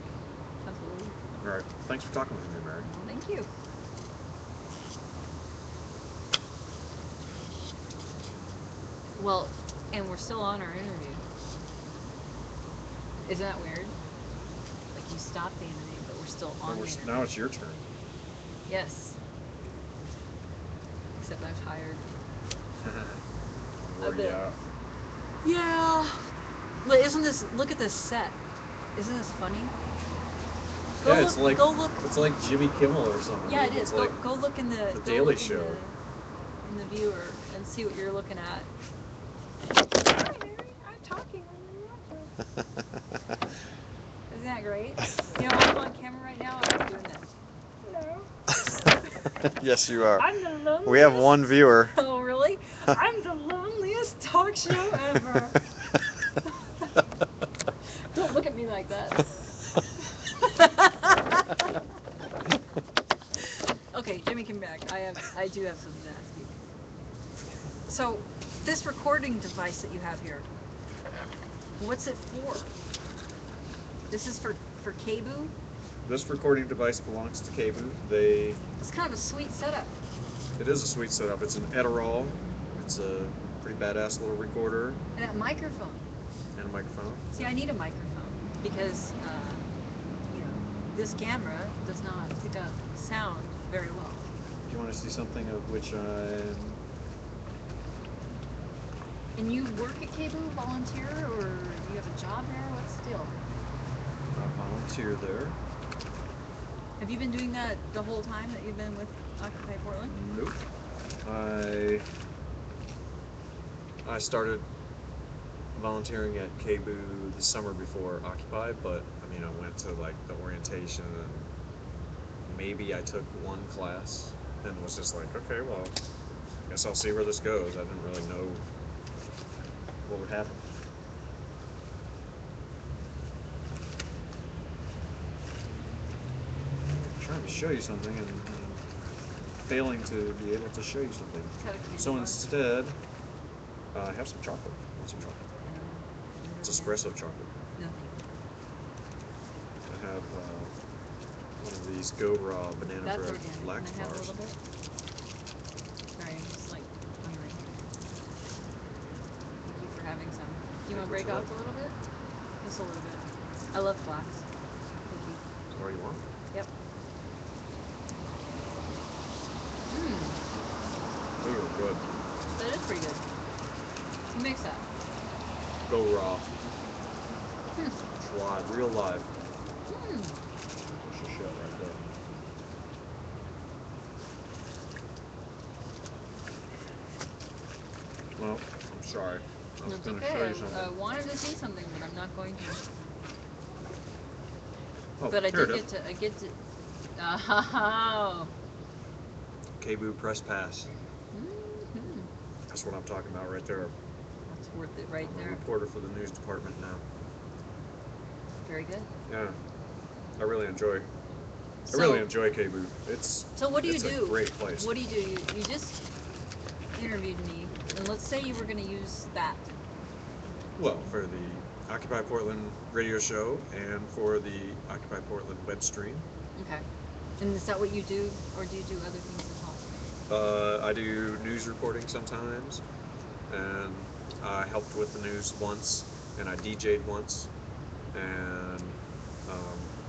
Absolutely. All right. Thanks for talking with me, Mary. Thank you. Well, and we're still on our interview. Isn't that weird? Like you stopped the interview, but we're still on the interview. Now it's your turn. Yes. Except I'm tired. Where A bit. you at? Yeah. But isn't this? Look at this set. Isn't this funny? Yeah, it's like Go look. it's like Jimmy Kimmel or something. Yeah, it is. It's like Go look in the The go Daily look Show. In the viewer and see what you're looking at. Hi, Mary. I'm talking when you're watching. Isn't that great? You know, I'm on camera right now. I'm doing this. Hello. Yes, you are. I'm the loneliest. We have one viewer. Oh, really? I'm the loneliest talk show ever. Don't look at me like that. Okay, Jimmy, come back. I do have something to ask you. So, this recording device that you have here, what's it for? This is for KBOO? This recording device belongs to KBOO. It's kind of a sweet setup. It is a sweet setup. It's an Edirol. It's a pretty badass little recorder And a microphone. and a microphone. See, I need a microphone because, you know, this camera does not pick up sound very well. Do you want to see something of which I'm... And you work at KBOO, volunteer, or you have a job there? What's the deal? I volunteer there. Have you been doing that the whole time that you've been with Occupy Portland? Nope. I started volunteering at KBOO the summer before Occupy, but I mean I went to like the orientation and maybe I took one class and was just like, okay, well, I guess I'll see where this goes. I didn't really know what would happen. I'm trying to show you something and failing to be able to show you something. So instead, I have some chocolate. Want some chocolate? It's espresso chocolate. No. I have one of these Go Raw banana That's bread organic. flax Can I have a bars. little bit? Sorry, I'm just like hungry. Thank you for having some. Do you want to break off a little bit? Just a little bit. I love flax. Thank you. Or you want? Yep. Mmm. Ooh, good. That is pretty good. Who makes that? Go Raw. Hmm. It's live, real live. Hmm. Push a shut right there. Well, I'm sorry. I was That's going to okay. show you I something. wanted to see something, but I'm not going to. Oh, But I here did it is. get to. Oh. KBOO Press Pass. Mm-hmm. That's what I'm talking about right there. That's worth it right I'm a there. reporter for the news department now. Very good. Yeah, I really enjoy KBOO. It's So what do you it's do? a great place. What do you do? You just interviewed me, and let's say you were going to use that. Well, for the Occupy Portland radio show and for the Occupy Portland web stream. Okay. And is that what you do, or do you do other things as well? I do news reporting sometimes, and I helped with the news once, and I DJ'd once, and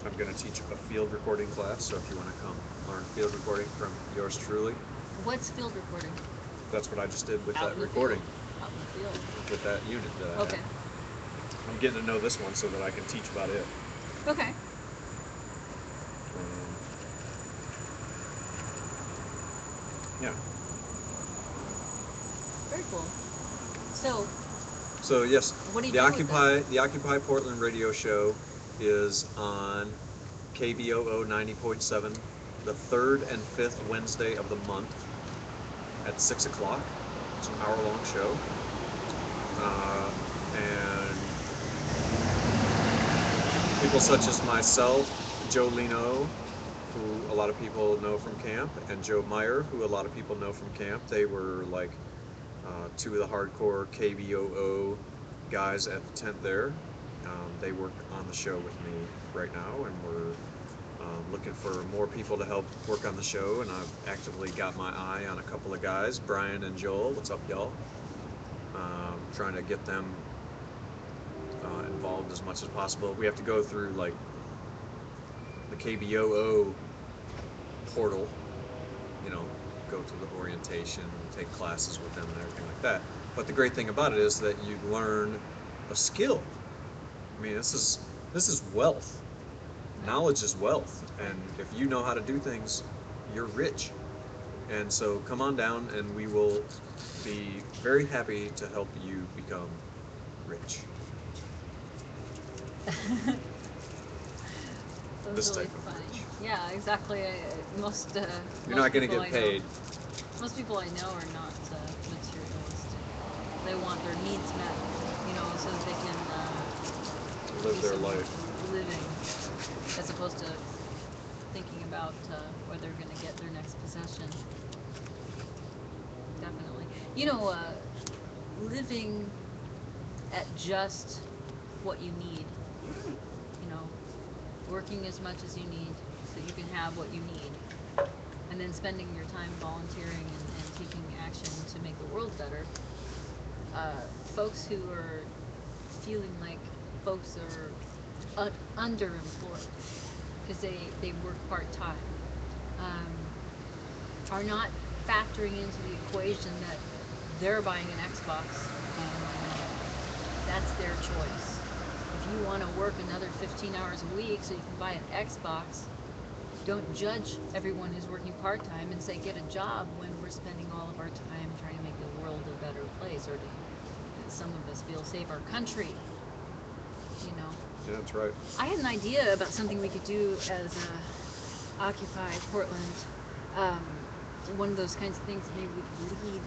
I'm going to teach a field recording class. So if you want to come learn field recording from yours truly, What's field recording? that's what I just did with Out that in the recording, field. Out in the field. with that unit that I Okay. have. I'm getting to know this one so that I can teach about it. Okay. Um, yeah. Very cool. So, So yes, what do you the do with Occupy Portland radio show is on KBOO 90.7 the third and fifth Wednesday of the month at 6 o'clock. It's an hour-long show, and people such as myself, Joe Lino, who a lot of people know from camp, and Joe Meyer, who a lot of people know from camp. They were like two of the hardcore KBOO guys at the tent there. They work on the show with me right now, and we're looking for more people to help work on the show. And I've actively got my eye on a couple of guys, Brian and Joel. What's up, y'all? Trying to get them involved as much as possible. We have to go through like the KBOO portal, you know, go to the orientation, take classes with them and everything like that. But the great thing about it is that you learn a skill. I mean, this is wealth. Knowledge is wealth, and if you know how to do things, you're rich. And so come on down, and we will be very happy to help you become rich. That This was really type of funny. rich. Yeah, exactly. Most You're most not going to people get I know- paid. Most people I know are not materialist. They want their needs met, you know, so that they can Live do their some life. living, as opposed to thinking about where they're going to get their next possession. Definitely. You know, living at just what you need. You know, working as much as you need so you can have what you need, and then spending your time volunteering and taking action to make the world better. Folks who are feeling like folks are underemployed because they work part-time, are not factoring into the equation that they're buying an Xbox and that's their choice. If you want to work another 15 hours a week so you can buy an Xbox, don't judge everyone who's working part-time and say get a job when we're spending all of our time trying to make the world a better place, or to, some of us feel, save our country. You know, Yeah, that's right. I had an idea about something we could do as Occupy Portland. One of those kinds of things maybe we could lead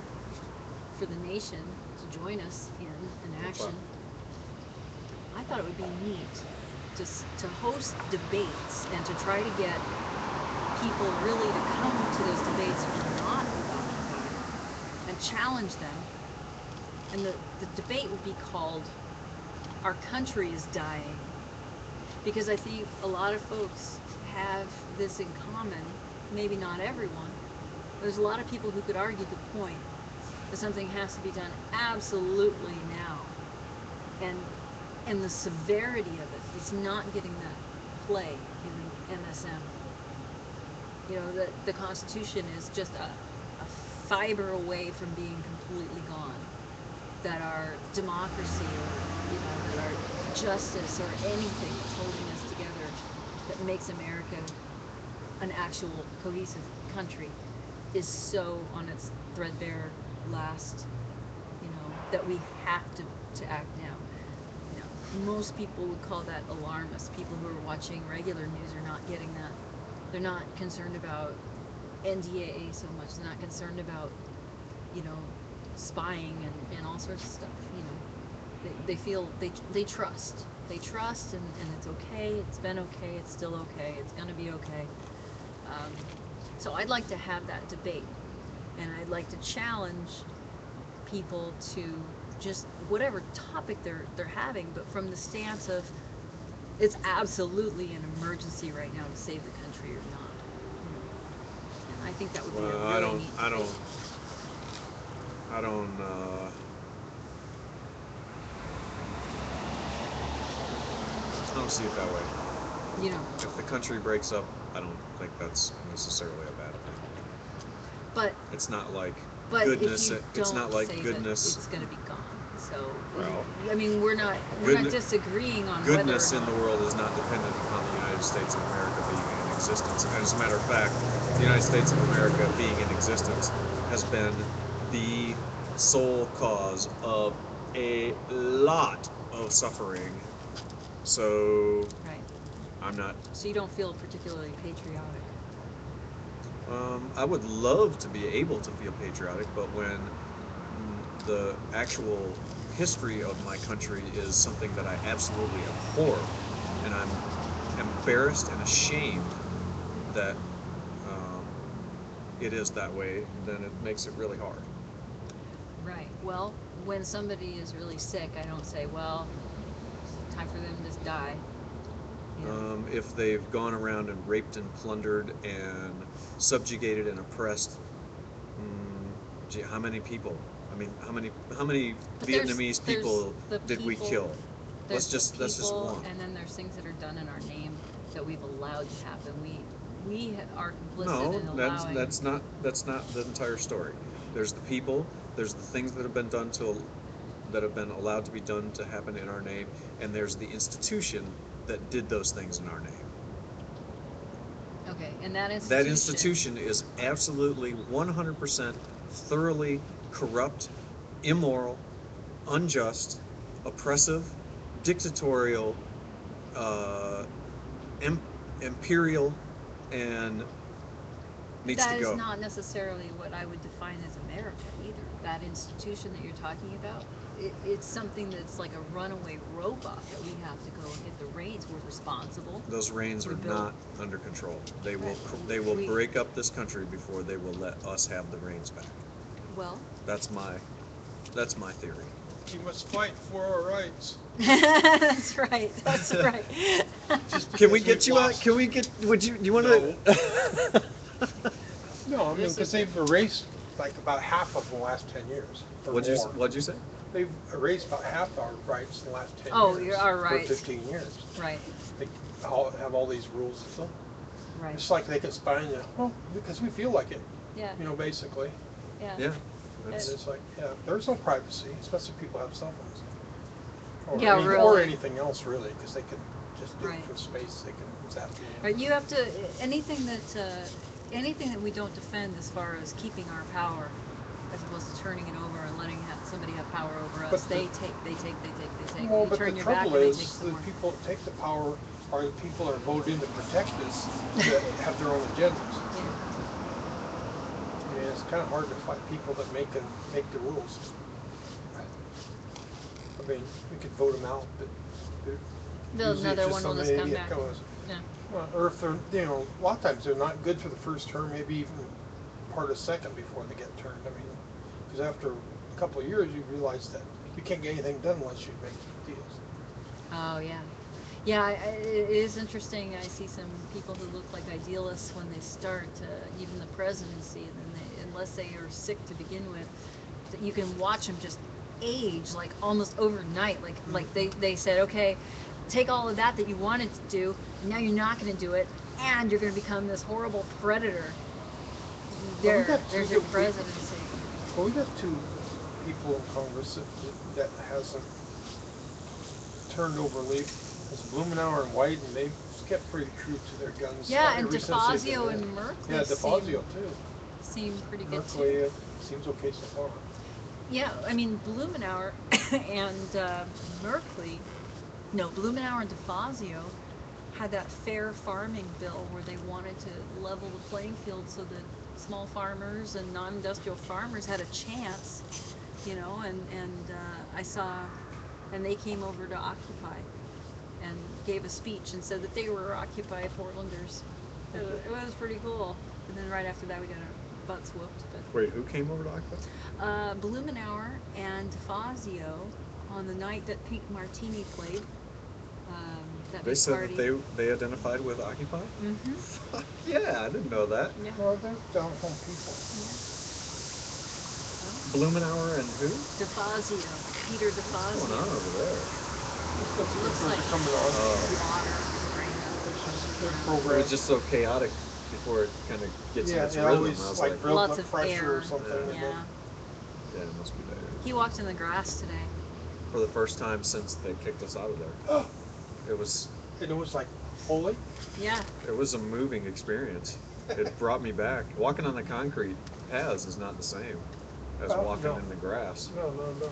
for the nation to join us in an What's that? action. I thought it would be neat to host debates and to try to get people really to come to those debates who are not occupied and challenge them. And the debate would be called "Our Country is Dying," because I think a lot of folks have this in common. Maybe not everyone. There's a lot of people who could argue the point that something has to be done absolutely now, and the severity of it. It's not getting that play in the MSM. You know, the Constitution is just a fiber away from being completely gone. That our democracy, or you know, that our justice, or anything that's holding us together, that makes America an actual cohesive country, is so on its threadbare last, you know, that we have to act now. You know, most people would call that alarmist. People who are watching regular news are not getting that. They're not concerned about NDAA so much. They're not concerned about, you know, spying and all sorts of stuff. You know, they feel they trust. They trust, and it's okay. It's been okay. It's still okay. It's gonna be okay. So I'd like to have that debate, and I'd like to challenge people to just whatever topic they're having, but from the stance of it's absolutely an emergency right now to save the country or not. I think that would be a Well, really I don't, neat I don't, thing. I don't, I don't see it that way. You know, If the country breaks up, I don't think that's necessarily a bad thing. but It's not like but goodness. if you It's don't not like say goodness. that it's going to be gone. So Well, I mean, we're not goodne- disagreeing on Goodness whether or in not. the world is not dependent upon the United States of America being in existence. As a matter of fact, the United States of America being in existence has been the sole cause of a lot of suffering. So Right. I'm not. So you don't feel particularly patriotic. I would love to be able to feel patriotic, but when the actual history of my country is something that I absolutely abhor, and I'm embarrassed and ashamed that it is that way, then it makes it really hard. Right. Well, when somebody is really sick, I don't say, well, it's time for them to die. You know. If they've gone around and raped and plundered and subjugated and oppressed, gee, how many people? I mean, how many But Vietnamese people the did we people- kill? There's That's just people, one. and then there's things that are done in our name that we've allowed to happen. We are complicit No, in allowing. that's not the entire story. There's the people, there's the things that have been done that have been allowed to be done to happen in our name, and there's the institution that did those things in our name. Okay, and that That institution is absolutely 100% thoroughly corrupt, immoral, unjust, oppressive, dictatorial, uh, imperial, and needs That to is go. not necessarily what I would define as America either. That institution that you're talking about, it's something that's like a runaway robot that we have to go and get the reins. We're responsible. Those reins We are built- not under control. They will Right. they will We- break up this country before they will let us have the reins back. Well, That's my theory. You must fight for our rights. that's right. That's right. Just Can we because get we've you out? lost- Can we get? Would you? Do you want to? No, I mean, This because is- they've erased like about half of the last 10 years. Or more. What'd you say? They've erased about half our rights in the last 10 Oh, years. our rights. For 15 years. Right. They all have all these rules and stuff. Right. It's like they can spy on you, well, because we feel like it, Yeah. you know, basically. Yeah. Yeah. And That's, it's like, yeah, there's no privacy, especially if people have cell phones. Or Yeah, or really. anything else, really, because they can just do Right. it from space. They can zap you. Right, you have to anything that we don't defend as far as keeping our power, as opposed to turning it over and letting somebody have power over us. But They the- take. Well, You but turn the your back trouble and they is, take some the more. people that take the power are the people that are voted in to protect us that have their own agendas. Yeah. I mean, it's kind of hard to fight people that make the rules. I mean, we could vote them out, but usually Another it's one just will some just come idiot back. comes. Yeah. Well, or if they're, you know, a lot of times they're not good for the first term, maybe even part of the second before they get turned. I mean, because after a couple of years, you realize that you can't get anything done unless you make deals. Oh yeah. Yeah, it is interesting. I see some people who look like idealists when they start, even the presidency, and then unless they are sick to begin with, you can watch them just age like almost overnight. Like they said, okay, take all of that you wanted to do, and now you're not going to do it, and you're going to become this horrible predator. Well, we got There's two your good- presidency. Well, we got two people in Congress that hasn't turned over a leaf. It's Blumenauer and White, and they've kept pretty true to their guns. Yeah, and ever since they've DeFazio been and in. Merkley Yeah, DeFazio too. seem pretty good Merkley, too. it seems okay so far. Yeah, I mean Blumenauer and Merkley, no, Blumenauer and DeFazio had that fair farming bill where they wanted to level the playing field so that small farmers and non-industrial farmers had a chance, you know, and I saw, and they came over to Occupy and gave a speech and said that they were Occupy Portlanders. It was pretty cool. And then right after that we got our butts whooped. But wait, who came over to Occupy? Blumenauer and DeFazio on the night that Pink Martini played. That They big said party. that they identified with Occupy? Mm-hmm. Yeah, I didn't know that. Yeah. Well, they're down-home people. Blumenauer and who? DeFazio, Peter What's DeFazio. going on over there? That's the Looks pictures like are coming on. water spraying up. Their It program. was just so chaotic before it kind of gets in Yeah, its it rhythm. always I was like like, builds Lots up of pressure air. or something. And Yeah. then, yeah, it must be there. He walked in the grass today. For the first time since they kicked us out of there. It was and it was like holy. Yeah. a moving experience. It brought me back. Walking on the concrete paths is not the same as Oh, walking no. in the grass. No, no, no.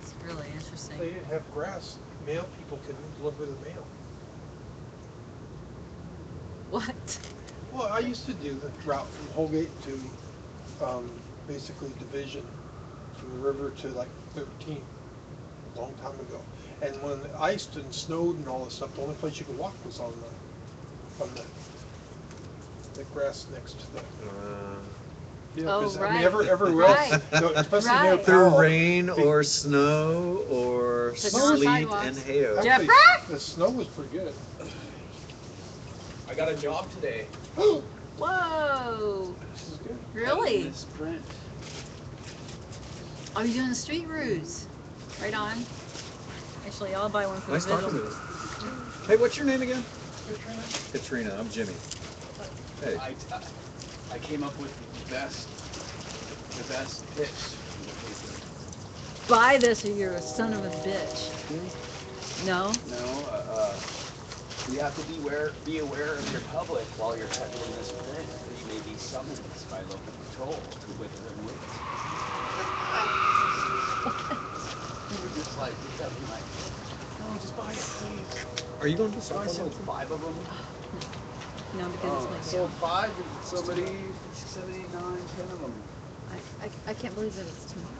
It's really interesting. They didn't have grass. Mail people could deliver the mail. What? Well, I used to do the route from Holgate to basically Division, from the river to like 13, a long time ago. And when it iced and snowed and all this stuff, the only place you could walk was on the grass next to the. Yeah, Oh, 'cause, I right. mean, everywhere else, Right. no, especially near Right. Through Powell, rain or snow or But not sleet sidewalks. and hail. actually, Jeffrey? the snow was pretty good. I got a job today. Whoa. This is good. Really? This print. Oh, you're doing the street routes. Right on. Actually, I'll buy one for Nice the talking to visual. you. Hey, what's your name again? Katrina. I'm Jimmy. Hey. I came up with the best pitch. Buy this or you're a son of a bitch. No? No, you have to be aware of your public while you're peddling this print. You may be summoned by local patrol to wither and wait. You're just like, no, just buy it, please. Are you going to So I sold 5 of them. No, because I it's my sold 5 and somebody 7, 8, 9, 10 of them. I can't believe that it's tomorrow.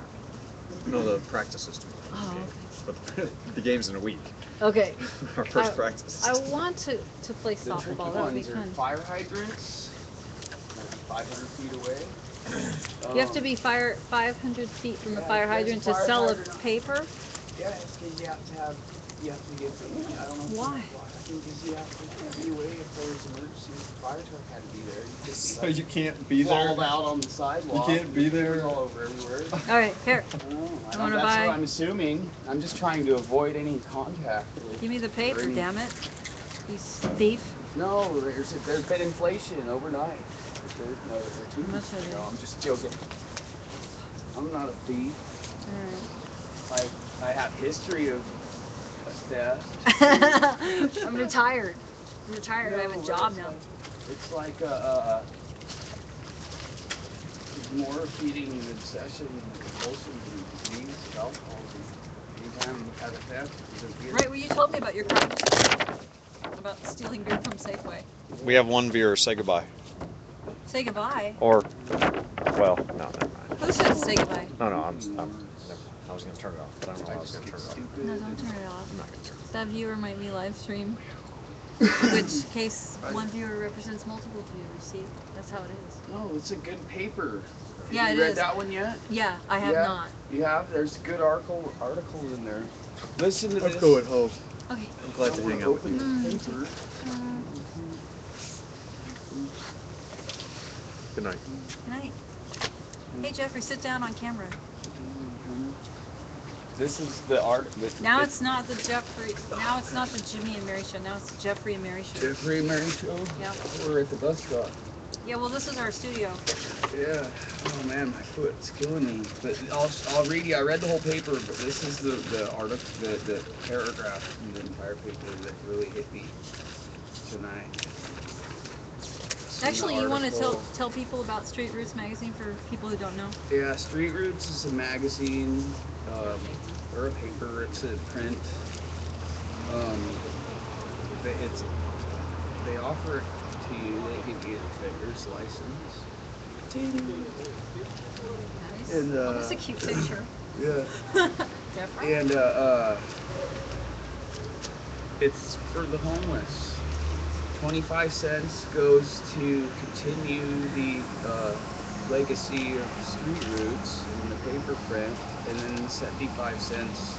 No, the practice is tomorrow. Oh, But the game's in a week. okay. Our first practice. I want to play The tricky softball. That would be ones are fun. fire hydrants, 500 feet away. You have to be 500 feet from the Yeah, fire there's a hydrant to fire sell a hydrant. paper. Yeah, it's because you have to get, I don't know. Why? I think because you have to be away if there was an emergency. The fire truck had to be there. You couldn't So be like you can't be there? walled out on the sidewalk. can't be there? It was all over everywhere. All right, here. I wanna that's buy- what I'm assuming. I'm just trying to avoid any contact. with- Give me the paper, or any- damn it. You thief. No, there's been inflation overnight. They're too How much are they? No, I'm just joking. I'm not a thief. I have history of theft. I'm retired. I'm retired. I have a job now. It's like more feeding an obsession, compulsion, and disease, alcohol. Anytime you have a theft, there's a beer. Right, well, you told me about your crimes. About stealing beer from Safeway. We have one viewer. Say goodbye. Say goodbye. Or, well, no, never mind. Who said say goodbye? No, I was going to turn it off, but I don't know how I was going to turn it off. No, don't turn it off. I'm not going to turn it That viewer might be live stream. In which case, one viewer represents multiple viewers. See, that's how it is. No, it's a good paper. Yeah, Have it you read is. that one yet? Yeah, I have Yeah. not. You have? There's good articles in there. Listen to off. this. home. Okay. I'm glad to hang out with you. Mm. Paper. Good night. Good night. Hey, Jeffrey, sit down on camera. This is the art. Now it's not the Jeffrey. Now it's not the Jimmy and Mary show. Now it's the Jeffrey and Mary show. Jeffrey and Mary show. Yeah. We're at the bus stop. Yeah. Well, this is our studio. Yeah. Oh man, my foot's killing me. But I'll read you. I read the whole paper, but this is the article, the paragraph in the entire paper that really hit me tonight. It's an Actually, you want to article. tell people about Street Roots magazine for people who don't know? Yeah, Street Roots is a magazine, or a paper. It's a print. They offer it to you. They give you a vendor's license. Nice. And, Oh, that's a cute picture. Yeah. Jeffrey. And it's for the homeless. 25 cents goes to continue the legacy of Street Roots in the paper print, and then 75 cents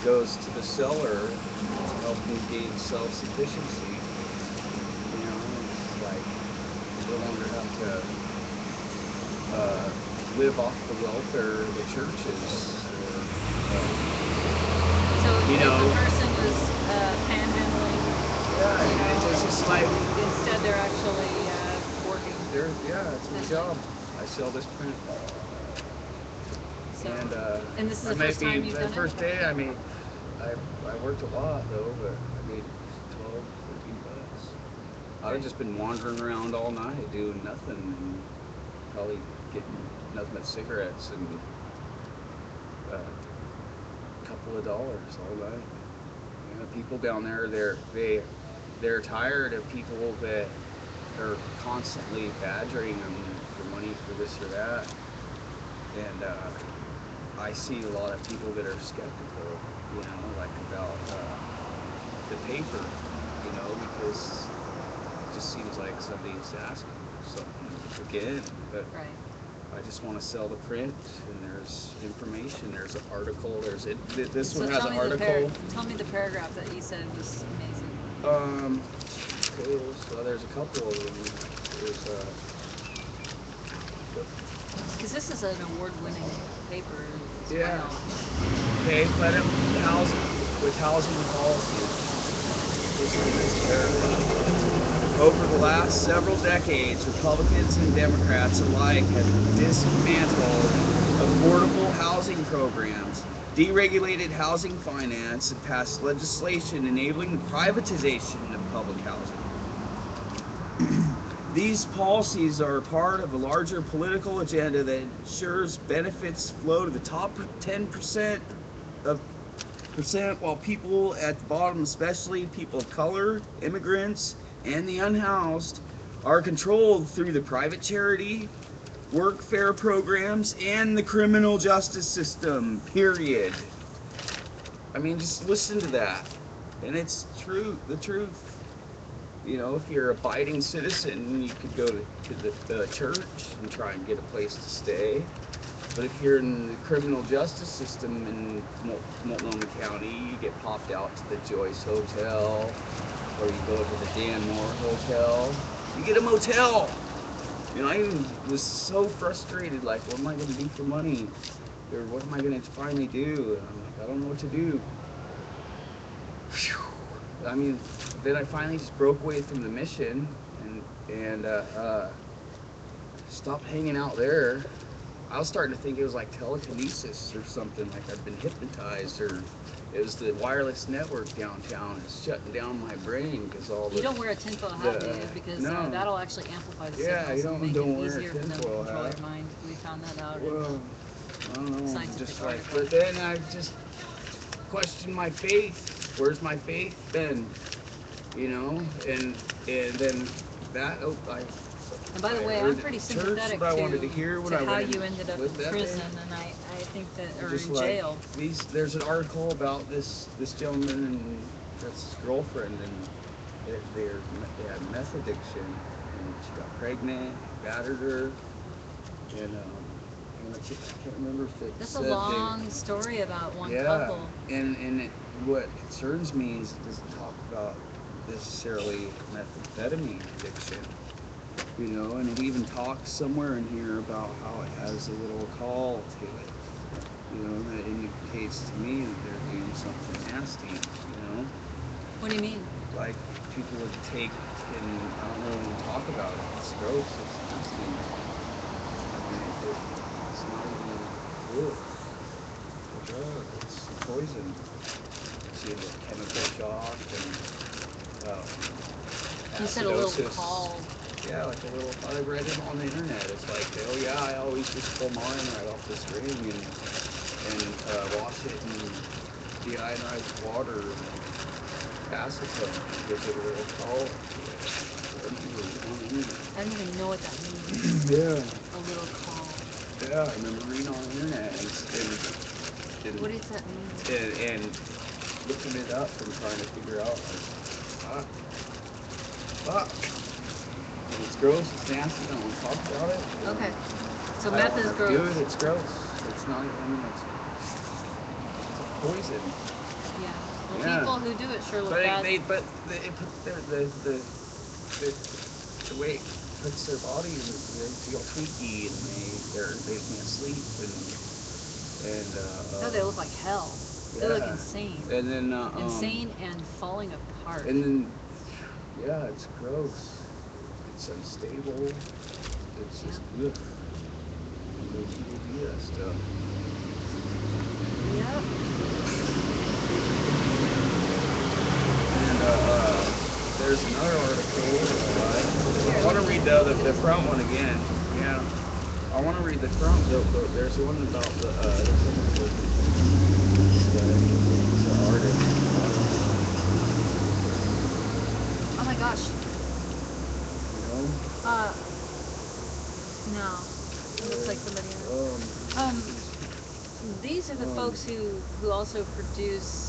goes to the seller to help them gain self-sufficiency. You know, it's like you no longer have to live off the welfare of the churches. Or, So you if know, a person was panhandling, yeah, you know, it's just like instead they're actually working. yeah, it's my job. I sell this print. So, And and this is I the might first time be you've the done first it? day I worked a lot though, but I made 12, 13 bucks. I'd have just been wandering around all night doing nothing and probably getting nothing but cigarettes and a couple of dollars all night. You know, people down there, they're tired of people that are constantly badgering them for money for this or that. And I see a lot of people that are skeptical, you know, like about the paper, you know, because it just seems like somebody's asking for something again. But Right. I just want to sell the print, and there's information. There's an article. This So one has tell an me article. tell me the paragraph that you said was amazing. Okay, so there's a couple of them. There's Because this is an award-winning paper as Yeah. well. okay, but housing policy. Listen to this paragraph. Over the last several decades, Republicans and Democrats alike have dismantled affordable housing programs, deregulated housing finance, and passed legislation enabling the privatization of public housing. These policies are part of a larger political agenda that ensures benefits flow to the top 10% of percent, while people at the bottom, especially people of color, immigrants, and the unhoused, are controlled through the private charity, workfare programs, and the criminal justice system, period. I mean, just listen to that. And it's true, the truth. You know, if you're an abiding citizen, you could go to the church and try and get a place to stay. But if you're in the criminal justice system in Multnomah County, you get popped out to the Joyce Hotel, or you go to the Dan Moore Hotel. You get a motel. You know, I even was so frustrated, like, what am I going to do for money? Or what am I going to finally do? And I'm like, I don't know what to do. Whew. I mean, then I finally just broke away from the mission and stopped hanging out there. I was starting to think it was like telekinesis or something, like I'd been hypnotized, or it was the wireless network downtown. It's shutting down my brain because all the... You don't wear a tinfoil hat, do you? Because no. That'll actually amplify the Yeah, signals you and make don't it wear a easier for them to tinfoil control hat. your mind. We found that out. Well, I don't know. Scientific Just like, article. but then I just questioned my faith. Where's my faith been? You know, and then that And by the way, I'm pretty sympathetic what I wanted to hear when I how went you ended up in that prison, day. and I think that, or Just in like jail. there's an article about this gentleman and that's his girlfriend, and they had meth addiction, and she got pregnant, battered her, and I can't remember if it That's a said long story about one yeah, couple. and what concerns me is it doesn't talk about necessarily methamphetamine addiction, you know, and it even talks somewhere in here about how it has a little call to it, you know, that indicates to me that they're doing something nasty, you know. What do you mean? Like people would take, and I don't really even talk about it. It's gross. It's nasty. I mean, it's not even good. It's a drug. It's poison. See the chemical shock and You said a little acidosis. call. Yeah, like a little. I read it on the internet. It's like, oh yeah, I always just pull mine right off the string and wash it in deionized water and acetone. Gives it a little call. I don't even know what that means. Yeah. A little call. Yeah, I remember reading on the internet and What does that mean? and looking it up and trying to figure out, like, fuck. And it's gross, it's nasty, I don't want to talk about it. Okay. So I meth don't is wanna gross. do it, it's gross. It's not even, it's a poison. Yeah. Well, Yeah. people who do it sure look But bad. it puts the way it puts their bodies, they feel tweaky and they can't sleep and No, they look like hell. They look insane. And then Insane and falling apart. and then yeah, it's gross. It's unstable. It's just ugh. Those people do that stuff. Yep. And there's another article. I want to read the front one again. Yeah, I want to read the front. There's one about the artist. Oh my gosh. You know? No. It looks like somebody else. These are the folks who also produce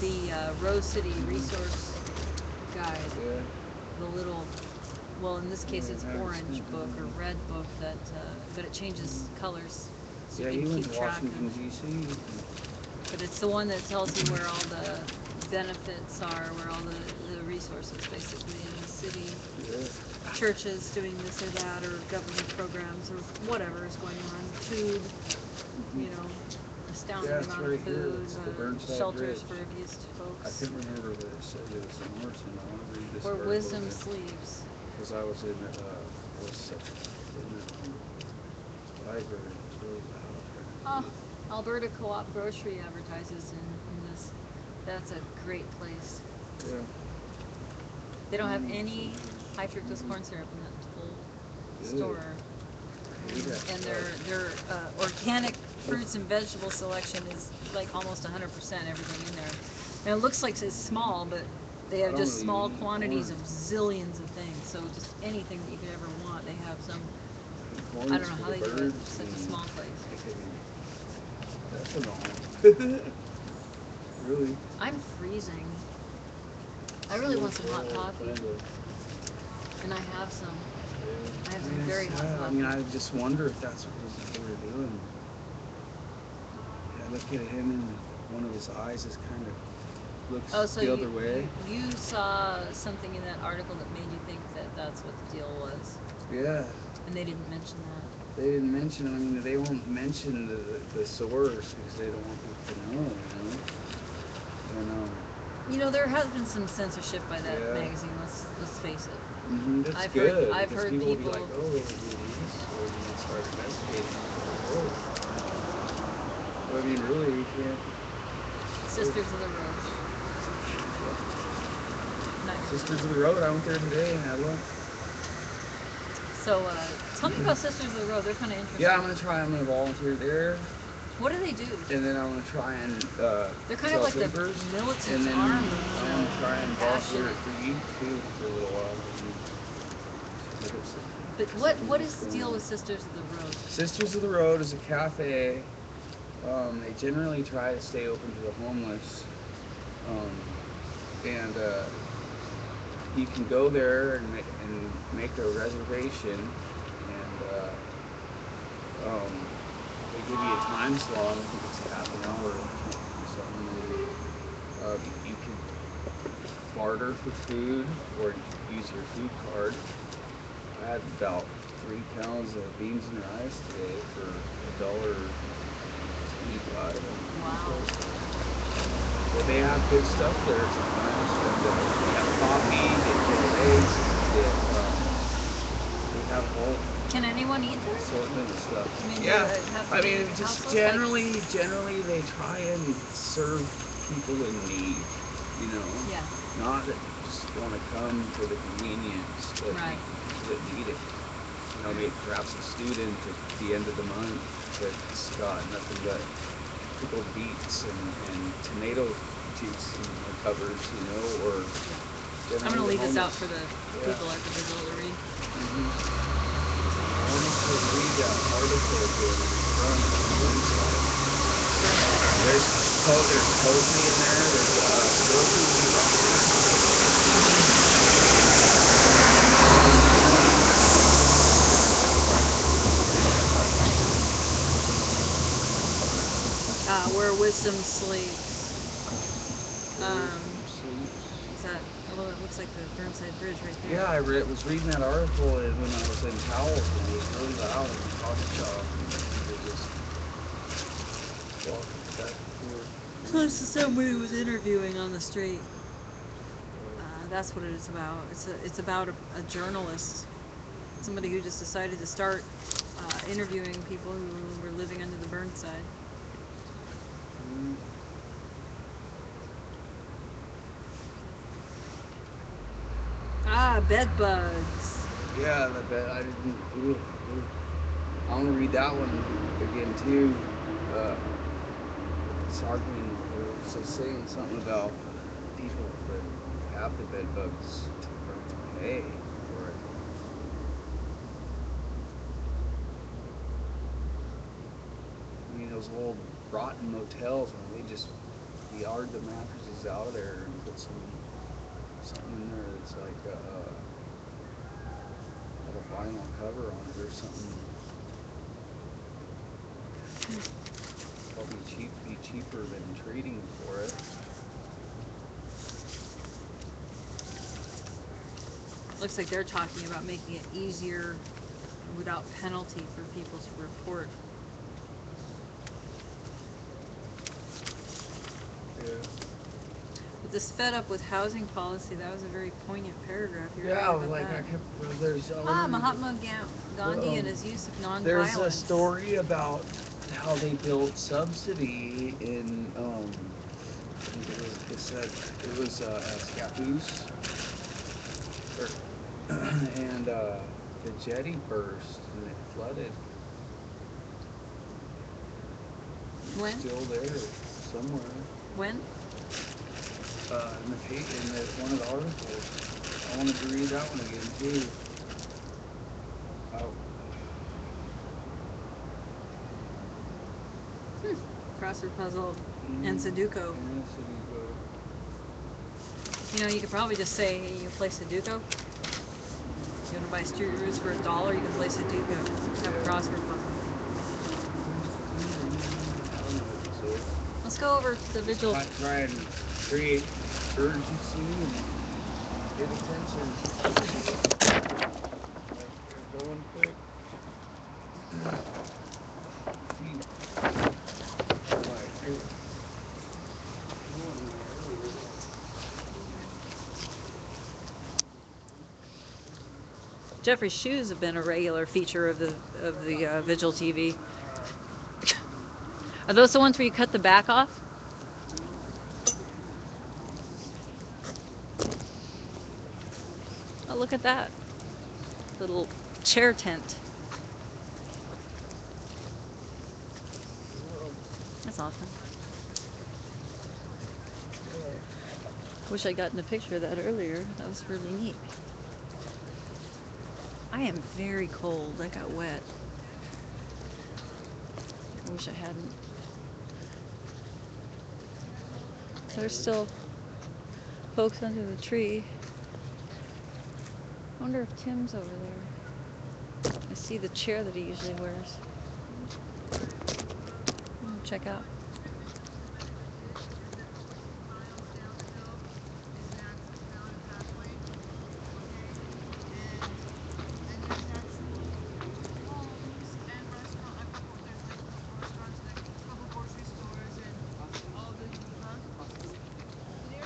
the Rose City Resource Guide. Yeah. The little, well, in this case it's orange book or red book that, but it changes colors. So Yeah, you he can went keep to track Washington of. D.C. But it's the one that tells you where all the benefits are, where all the resources basically in the city. Yeah. Churches doing this or that, or government programs, or whatever is going on. Food, you know, astounding Yeah, it's amount right of here. food, It's the Burnside shelters Bridge. for abused I folks. couldn't remember that it said it was in Morrison. I want to read this Where article wisdom again. sleeps. Because I was in the library. It's really loud. Oh, Alberta Co-op Grocery advertises in this. That's a great place. Yeah. They don't have any high fructose corn syrup in that whole store. And their organic fruits and vegetable selection is like almost 100% everything in there. And it looks like it's small, but they have just small quantities of zillions of things. So just anything that you could ever want, they have some. I don't know how they do it. It's such a small place. That's really. I'm freezing. I really want some hot coffee. And I have some. I have some very hot coffee. I mean, I just wonder if that's what they were doing. Yeah, look at him, and one of his eyes is kind of looks the other way. You saw something in that article that made you think that that's what the deal was. Yeah. And they didn't mention that. They didn't mention. I mean, they won't mention the source because they don't want people to know. You know, there has been some censorship by that magazine. Let's face it. That's I've good. I've heard people. people. Will be like, oh, they do this, or you start investigating. But I mean, really, you can't. Sisters of the Road. Nice. Sisters of the Road. I went there today and had lunch. So, tell me about Sisters of the Road. They're kind of interesting. Yeah, I'm gonna volunteer there. What do they do? And then I'm gonna try and they're kind of like papers, the militant and then arm. I'm gonna try and volunteer for you too for a little while. But what is the deal with Sisters of the Road? Sisters of the Road is a cafe. They generally try to stay open to the homeless, and you can go there and make a reservation, and they give you a time slot. I think it's half an hour or something. You can barter for food or use your food card. I had about 3 pounds of beans and rice today for $1.25. Wow. But they have good stuff there sometimes. And, they have coffee, they have eggs, they have a whole Can anyone eat this? assortment of stuff. I mean, Yeah, have to I be mean, in just households, generally they try and serve people in need, you know. Yeah. Not that just want to come for the convenience, but Right. people that need it. You know, maybe perhaps a student at the end of the month that's got nothing but pickled beets and tomato juice in the cupboards, you know, or. I'm gonna leave this out for the Yeah. people at the Visual to read. I wanted to read that article again from the inside. There's poetry in there. There's Where wisdom sleeps. Is that? Well, it looks like the Burnside Bridge right there. Yeah, was reading that article and when I was in Powell, and it was really loud in the coffee shop. And people just walking back and forth. Close to somebody was interviewing on the street. That's what it is about. It's about a journalist, somebody who just decided to start interviewing people who were living under the Burnside. Mm. Bed bugs. Yeah, the bed. I didn't. I want to read that one again too. It's arguing. It was saying something about people that have the bed bugs to pay for it. I mean, those old rotten motels where they just yard the mattresses out of there and put something in there that's like a vinyl cover on it or something. Probably be cheaper than trading for it. Looks like they're talking about making it easier without penalty for people to report. Yeah. But this fed up with housing policy, that was a very poignant paragraph. You're Yeah, right about like that. I kept. There's Mahatma Gandhi and his use of nonviolence. There's a story about how they built subsidy in I think it was Scappoose, and the jetty burst and it flooded. When? Still there somewhere. When? In one of the articles. I wanted to read that one again too. Crossword puzzle and Sudoku. And Sudoku. You know, you could probably just say, hey, you play Sudoku. You want to buy street roots for $1, you can play Sudoku. Have a crossword puzzle. Let's go over to the vigil. Try and create urgency and get attention. Going quick. Jeffrey's shoes have been a regular feature of the Vigil TV. Are those the ones where you cut the back off? Oh, look at that little chair tent. That's awesome. Wish I'd gotten a picture of that earlier. That was really neat. I am very cold. I got wet. I wish I hadn't. There's still folks under the tree. I wonder if Tim's over there. I see the chair that he usually wears. Check out.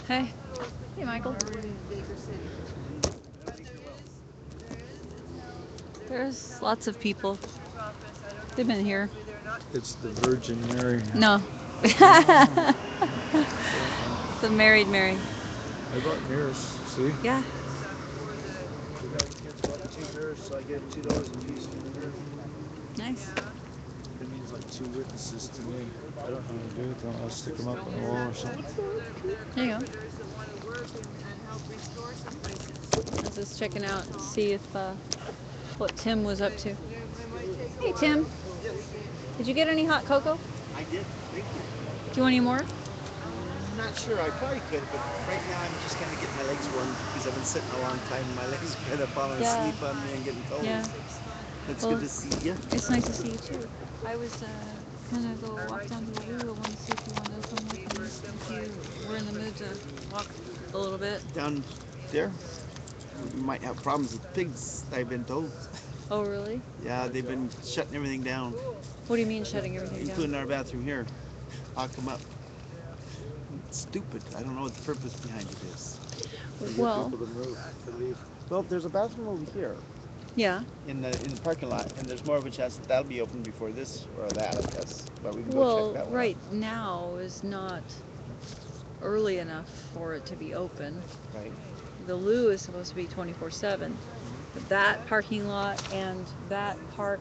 Hey. Hey, Michael. There's lots of people. They've been here. It's the Virgin Mary. No. The Married Mary. I bought mirrors, see? Yeah. We got the kids bought 2 mirrors, so I get $2 a piece for the mirror. Nice. It means like 2 witnesses to me. I don't know how to do it though. I'll stick them up on the wall or something. There you go. I was just checking out and see if what Tim was up to. Hey Tim, did you get any hot cocoa? I did, thank you. Do you want any more? I'm not sure, I probably could, but right now I'm just kind of getting my legs warm because I've been sitting a long time and my legs are kind of falling asleep on me and getting cold. Yeah. It's Well, good to see you. It's nice to see you too. I was gonna go walk down to the loo. I wanted to see if you wanted to come with me. Thank you. to walk a little bit. Down there, we might have problems with pigs, I've been told. Oh, really? Yeah, they've been shutting everything down, What do you mean shutting everything including down? our bathroom here. I'll come up. It's stupid. I don't know what the purpose behind it is. Well, People to move, to leave. Well, there's a bathroom over here yeah. in the parking lot, and there's more of a chance that that'll be open before this or that, I guess. But we can go Well, check that one right now is not early enough for it to be open. out. Right. The loo is supposed to be 24/7. But that parking lot and that park,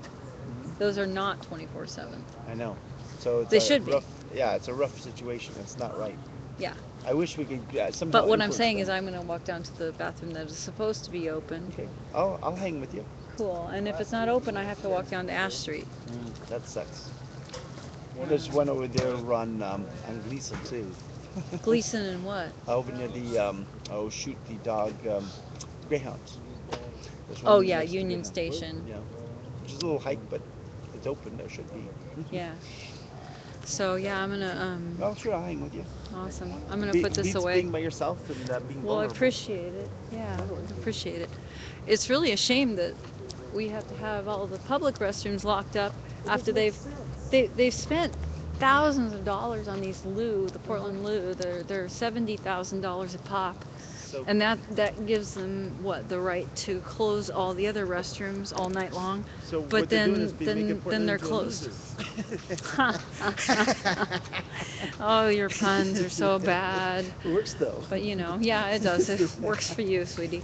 those are not 24/7. I know. So it's They a should be. rough, yeah, it's a rough situation. It's not right. Yeah. I wish we could somehow. But what I'm influence saying them. is I'm going to walk down to the bathroom that is supposed to be open. Okay. I'll hang with you. Cool. And if it's not open, I have to walk down to Ash Street. That sucks. There's one over there on Gleason too. Gleason and what? Over near the shoot the dog Greyhounds. There's one Oh next yeah, to Union Greyhound. Station. Yeah. Which is a little hike, but it's open. There should be. Yeah. So yeah, I'm gonna Well, sure, I'll hang with you. awesome. I'm gonna Be- put this beats away. Being by yourself and being Well, I vulnerable. appreciate it. Yeah, I appreciate it. It's really a shame that we have to have all the public restrooms locked up after they've spent thousands of dollars on these loo, the Portland loo. They're $70,000 a pop, So and that gives them what, the right to close all the other restrooms all night long. So But what they're doing then- is then- making then Portland they're into a closed. losers. Oh, your puns are so bad. It works though. But you know, yeah, it does. It works for you, sweetie.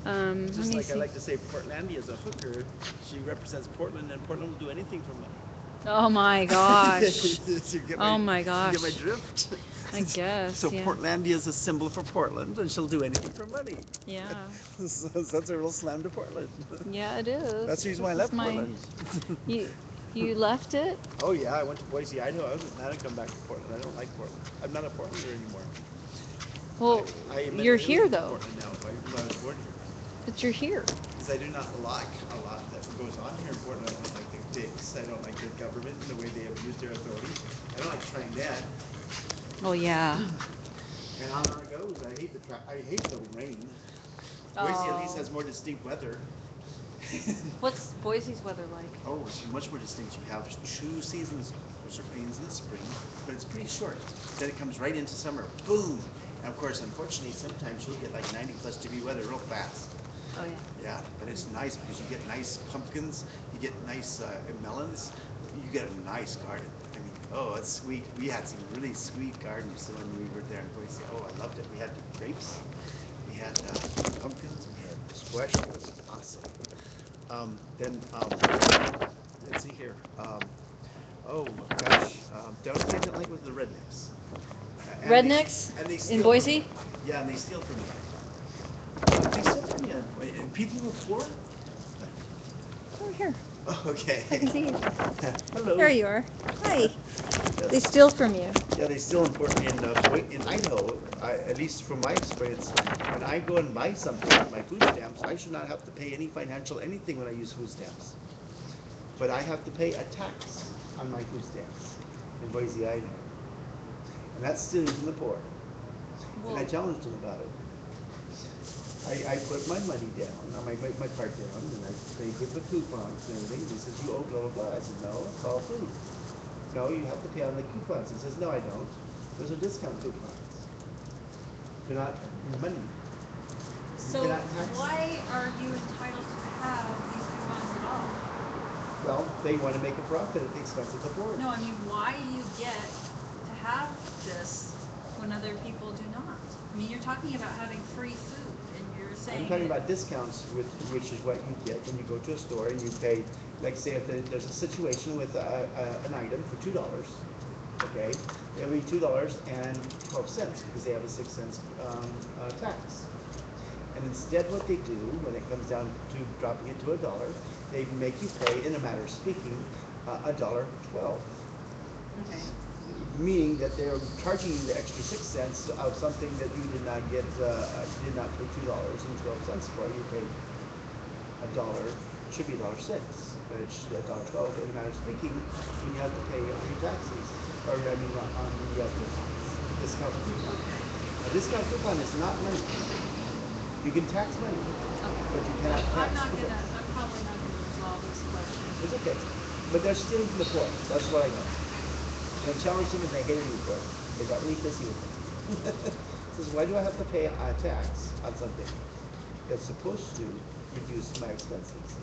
Let Just me like I see. like to say, Portlandia is a hooker. She represents Portland, and Portland will do anything for money. Oh my gosh. You get Oh my You gosh. get my drift? I guess. So Yeah. Portlandia is a symbol for Portland, and she'll do anything for money. Yeah. So that's a real slam to Portland. Yeah, it is. That's the reason why I This left is my- Portland. You left it? Oh yeah, I went to Boise, Idaho. I was not to come back to Portland. I don't like Portland. I'm not a Portlander anymore. Well, I admit you're I live here in though. Portland now, but I was born here. But you're here. Because I do not like a lot that goes on here in Portland. I don't like the dicks. I don't like the government and the way they abuse their authority. I don't like trying that. Oh yeah. And on it goes. I hate the rain. Boise at least Oh. has more distinct weather. What's Boise's weather like? Oh, it's much more distinct. You have 2 seasons, which it rains in the spring, but it's pretty short. Then it comes right into summer. Boom! And of course, unfortunately, sometimes you'll get like 90+ degree weather real fast. Oh yeah. Yeah, but it's nice because you get nice pumpkins, you get nice melons, you get a nice garden. I mean, oh, it's sweet. We had some really sweet gardens when we were there in Boise. Oh, I loved it. We had grapes, we had pumpkins, we had squash. It was awesome. Let's see here. Oh gosh, the only thing I didn't like was the rednecks. And Rednecks and they in steal Boise? from- Yeah, and they steal from you. They steal from you. And people with Florida? Oh, here. Oh, okay. I can see you. Hello. There you are. Hi. Yes. They steal from you. Yeah, they steal in Idaho. At least from my experience, when I go and buy something with my food stamps, I should not have to pay any financial anything when I use food stamps. But I have to pay a tax on my food stamps in Boise, Idaho. And that's stealing from the poor. And I challenged them about it. I put my money down, my card down, and I paid with the coupons and everything. He says, you owe blah, blah, blah. I said, no, it's all free. No, you have to pay on the coupons. He says, no, I don't. Those are discount coupons. They're not money. So They're not tax. why are you entitled to have these coupons at all? Well, they want to make a profit at the expense of the poor. No, I mean, why do you get to have this when other people do not? I mean, you're talking about having free food, and you're saying I'm talking that- about discounts, which is what you get when you go to a store and you pay, like say if there's a situation with an item for $2, okay, it'll be $2.12 because they have a 6 cents tax. And instead what they do, when it comes down to dropping it to $1, they make you pay, in a matter of speaking, $1.12. Okay. Meaning that they're charging you the extra 6 cents of something that you did not get, did not pay $2.12 for. You paid $1, should be $1.06, but it's $1.12. In a matter of speaking, you have to pay on your taxes, or I mean on the discount coupon. A discount coupon is not money. You can tax money, but you cannot tax coupons. I'm probably not gonna resolve this question. It's okay. But they're stealing from the poor. That's what I know. And I challenged them and they hated me for it. They got really pissy with me. Says, why do I have to pay a tax on something that's supposed to reduce my expenses?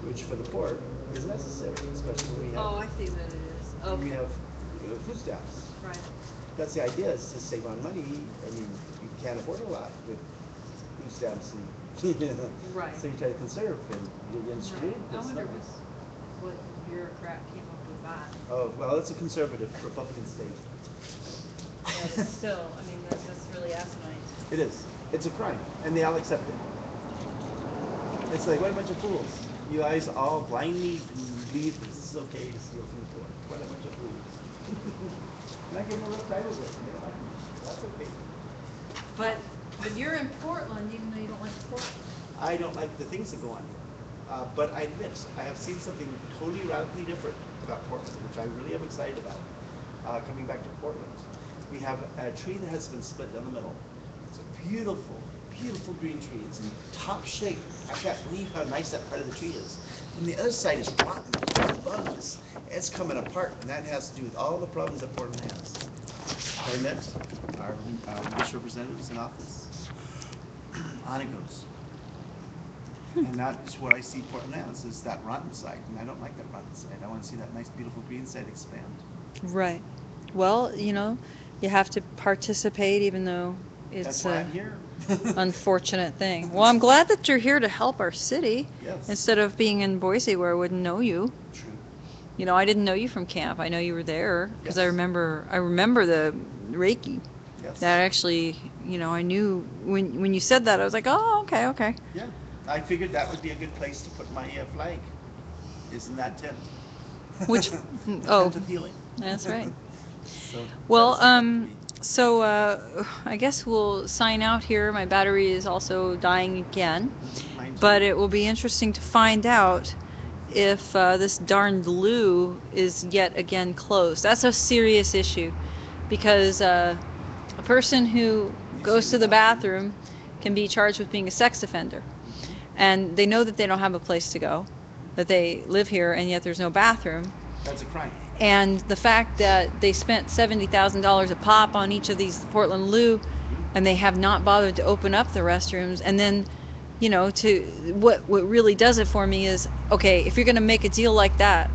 Which for the poor is necessary, especially when we have, Oh, I see what it is. when we Okay, have food stamps. right. That's the idea, is to save on money. I mean, you can't afford a lot with food stamps and, Right. so you try to conserve and you're getting screwed. I That's wonder not- what bureaucrat came up with that. Oh, well, it's a conservative Republican state. Yeah, but still, I mean, that's really asinine. It is. It's a crime, and they all accept it. It's like, what a bunch of fools. You guys all blindly believe this is okay to steal from the poor. What a bunch of fools. And I give them a real title with it, and they don't like me. That's okay. But you're in Portland, even though you don't like Portland. I don't like the things that go on here. But I admit, I have seen something totally radically different about Portland, which I really am excited about. Coming back to Portland, we have a tree that has been split down the middle. It's a beautiful, beautiful green tree. It's in top shape. I can't believe how nice that part of the tree is. And the other side is rotten, bugs. It's coming apart, and that has to do with all the problems that Portland has. I met our English representatives in office. On it goes. And that's what I see Portland as, is that rotten side, and I don't like that rotten side. I want to see that nice, beautiful green side expand. Right. Well, you know, you have to participate even though That's it's why a I'm here. unfortunate thing. Well, I'm glad that you're here to help our city Yes. instead of being in Boise where I wouldn't know you. True. You know, I didn't know you from camp. I know you were there because I Yes. remember the Reiki. Yes. That actually, you know, I knew when you said that, I was like, oh, okay. Yeah. I figured that would be a good place to put my flag. Is in that tent. Which- Tent oh. of healing. That's right. So, Well, that's important to me. so I guess we'll sign out here. My battery is also dying again, Mine too. but it will be interesting to find out if this darned loo is yet again closed. That's a serious issue because a person who goes to the bathroom can be charged with being a sex offender. And they know that they don't have a place to go, that they live here, and yet there's no bathroom. That's a crime. And the fact that they spent $70,000 a pop on each of these Portland Loo, and they have not bothered to open up the restrooms, and then, you know, what really does it for me is, okay, if you're going to make a deal like that,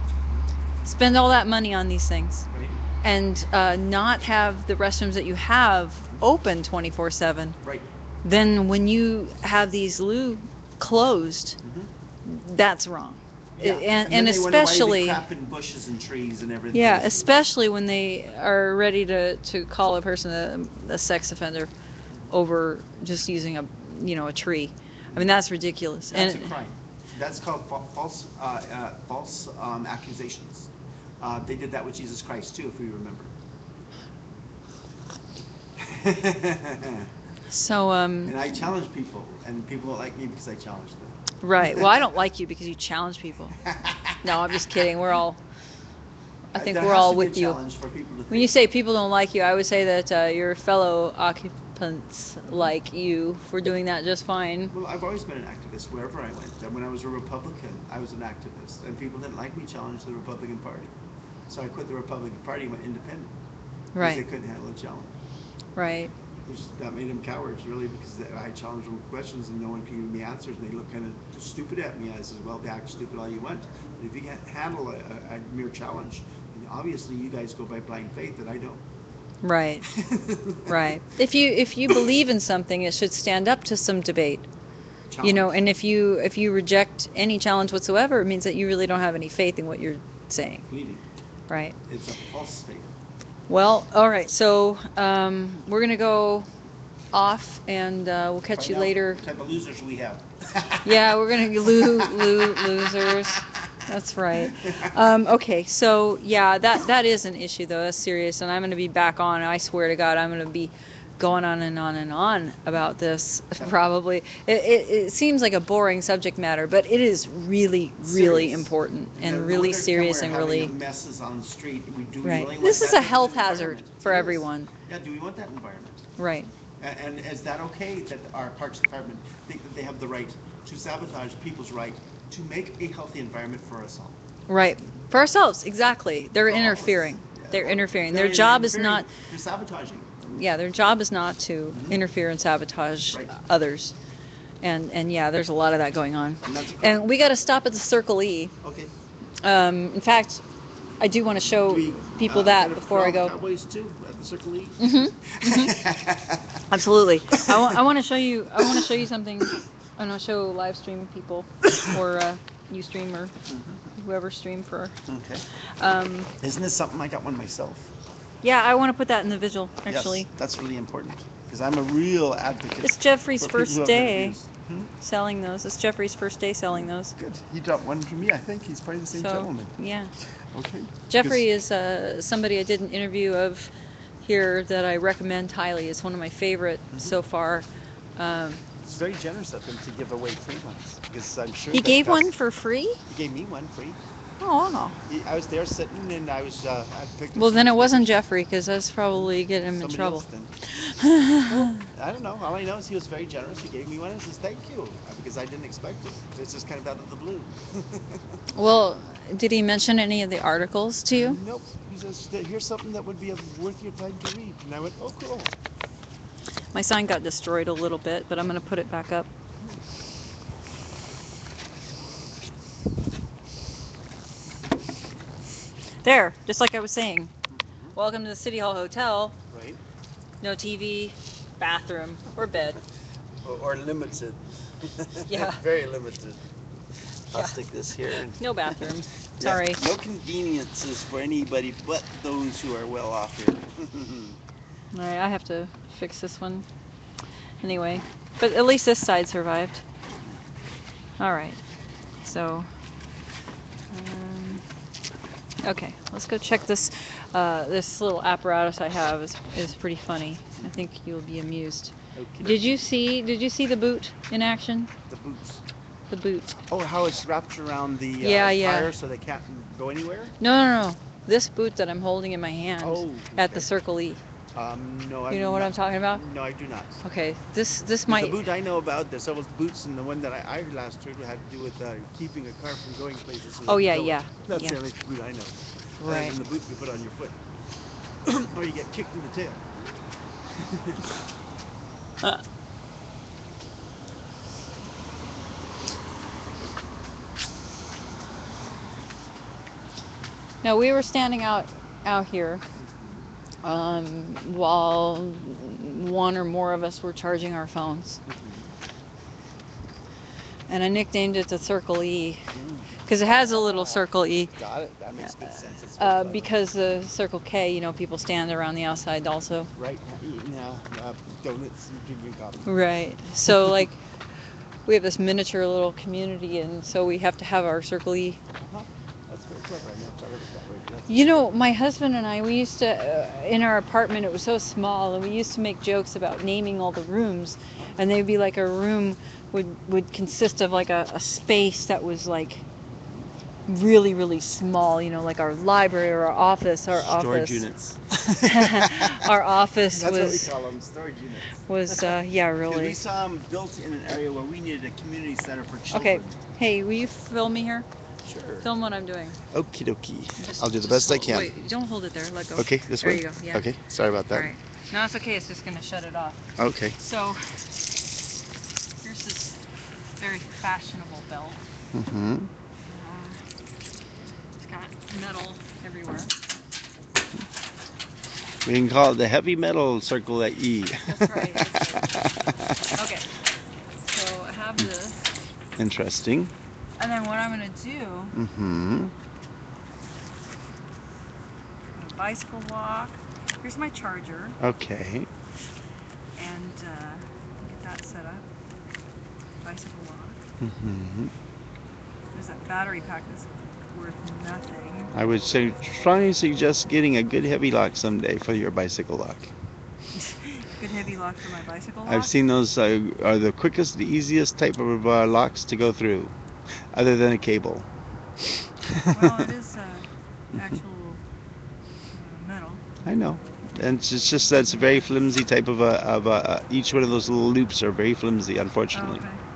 spend all that money on these things, Right? and not have the restrooms that you have open 24/7. Right. Then when you have these loo closed, that's wrong. Yeah. And then they wonder why especially, they crap in bushes and trees and everything. yeah, especially when they are ready to call a person a sex offender over just using a tree. I mean, that's ridiculous. That's And a crime. That's called false accusations. They did that with Jesus Christ too, if we remember. so, And I challenge people, and people don't like me because I challenge them. right. Well, I don't like you because you challenge people. No, I'm just kidding. I think There we're has all to be a with you. challenge for people to When you think. say people don't like you, I would say that your fellow occupants like you for doing that just fine. Well, I've always been an activist wherever I went. And when I was a Republican, I was an activist, and people didn't like me challenge the Republican Party. So I quit the Republican Party and went independent. Because Right. they couldn't handle a challenge. Right. That made them cowards, really, because I challenged them with questions and no one could give me answers, and they looked kind of stupid at me. I said, well, act stupid all you want, but if you can't handle a mere challenge, then obviously you guys go by blind faith, and I don't. Right. Right. If you believe in something, it should stand up to some debate. You know, and if you reject any challenge whatsoever, it means that you really don't have any faith in what you're saying. Bleeding. Right. It's a false faith. Well, all right. So we're gonna go off, and we'll catch Find you out later. What type of losers we have. Yeah, we're gonna losers. That's right. Okay, so yeah, that is an issue though. That's serious, and I'm gonna be back on. I swear to God, I'm gonna be going on and on and on about this. Probably, it seems like a boring subject matter, but it is really, really Serious. important and No really wonder serious we're and having really messes on the street. Do we right. really want This is that a in the health hazard environment? for It is. everyone. Yeah, do we want that environment? Right. And is that okay that our Parks Department think that they have the right to sabotage people's right to make a healthy environment for us all? Right. For ourselves, exactly. They're For all of us. interfering. Yeah. They're interfering. They're Their job is interfering. not, They're sabotaging. yeah, their job is not to Mhm. interfere and sabotage Right. others. And yeah, there's a lot of that going on. And that's And we got to stop at the Circle E. okay. In fact, I do want to show Do we, people kind that of before I put on go. Cowboys too at the Circle E. Absolutely. I want to show you. I want to show you something. I want to show live stream people, or you stream, or whoever stream for. Okay. Um, Isn't this something I got one myself? yeah, I want to put that in the visual. Actually, Yes, that's really important because I'm a real advocate. it's Jeffrey's for people who first have been day abused. Hmm? selling those. It's Jeffrey's first day selling those. Good. He dropped one for me. I think he's probably the same So gentleman. yeah, Okay. Jeffrey is somebody I did an interview of here that I recommend highly. It's one of my favorite so far. It's very generous of him to give away free ones because I'm sure He that gave that's- one for free. He gave me one free. Oh, wow. I was there sitting and I was. I picked. Well, then it wasn't Jeffrey, because that's probably getting him in Somebody trouble. else then. I don't know. All I know is he was very generous. He gave me one and says thank you because I didn't expect it. It's just kind of out of the blue. Well, did he mention any of the articles to you? Nope. He says here's something that would be worth your time to read, and I went, oh cool. My sign got destroyed a little bit, but I'm going to put it back up. There, just like I was saying. Welcome to the City Hall Hotel. Right. No TV, bathroom, or bed. Or limited. Yeah. Very limited. I'll Yeah. stick this here. And No bathroom. yeah, Sorry. no conveniences for anybody but those who are well off here. All right, I have to fix this one. Anyway, but at least this side survived. All right, so okay, let's go check this. This little apparatus I have is pretty funny. I think you'll be amused. Okay. Did you see the boot in action? The boots. The boot. Oh, how it's wrapped around the Yeah. tire so they can't go anywhere? No. This boot that I'm holding in my hand Oh, at the okay. Circle E. No, You know what I'm talking about? No, I do not. Okay, this The might. boot I know about, there's several boots, and the one that I last heard had to do with keeping a car from going places. So Oh, they yeah, go. yeah, That's yeah. the only boot I know. Right. And the boot you put on your foot. Or you get kicked in the tail. No, we were standing out here while one or more of us were charging our phones. And I nicknamed it the Circle E because it has a little Circle E. Got it. That makes good sense. It's very clever. Because the Circle K, people stand around the outside also. Right, eating donuts and drinking coffee. Right. So like we have this miniature little community, and so we have to have our Circle E. That's very clever. I never thought of it that way. My husband and I, we used to, in our apartment, it was so small, and we used to make jokes about naming all the rooms, and they'd be like a room would consist of like a space that was like really, really small, like our library or our office, Storage units. Our office That's what we was, call them, storage units. yeah, 'Cause really. we saw them built in an area where we needed a community center for Okay, children. hey, will you film me here? Sure. Film what I'm doing. Okie dokie. Just- I'll do the just best I hold- can. Wait, don't hold it there. Let go. Okay, this There way? you go. Yeah. Okay, sorry about that. All right. No, it's okay. It's just gonna shut it off. Okay. So here's this very fashionable belt. Mm-hmm. It's got metal everywhere. We can call it the heavy metal Circle E. That's right. Okay. So I have this, Interesting. and then what I'm gonna do, Mm-hmm. a bicycle lock. Here's my charger, Okay. and get that set up. Bicycle lock. Mm-hmm. There's that battery pack that's worth nothing. I would say strongly suggest getting a good heavy lock someday for your bicycle lock. Good heavy lock for my bicycle lock. I've seen those are the quickest, the easiest type of locks to go through, other than a cable. Well, it is actual metal. I know. And it's just that it's a very flimsy type of each one of those little loops are very flimsy, unfortunately. Okay.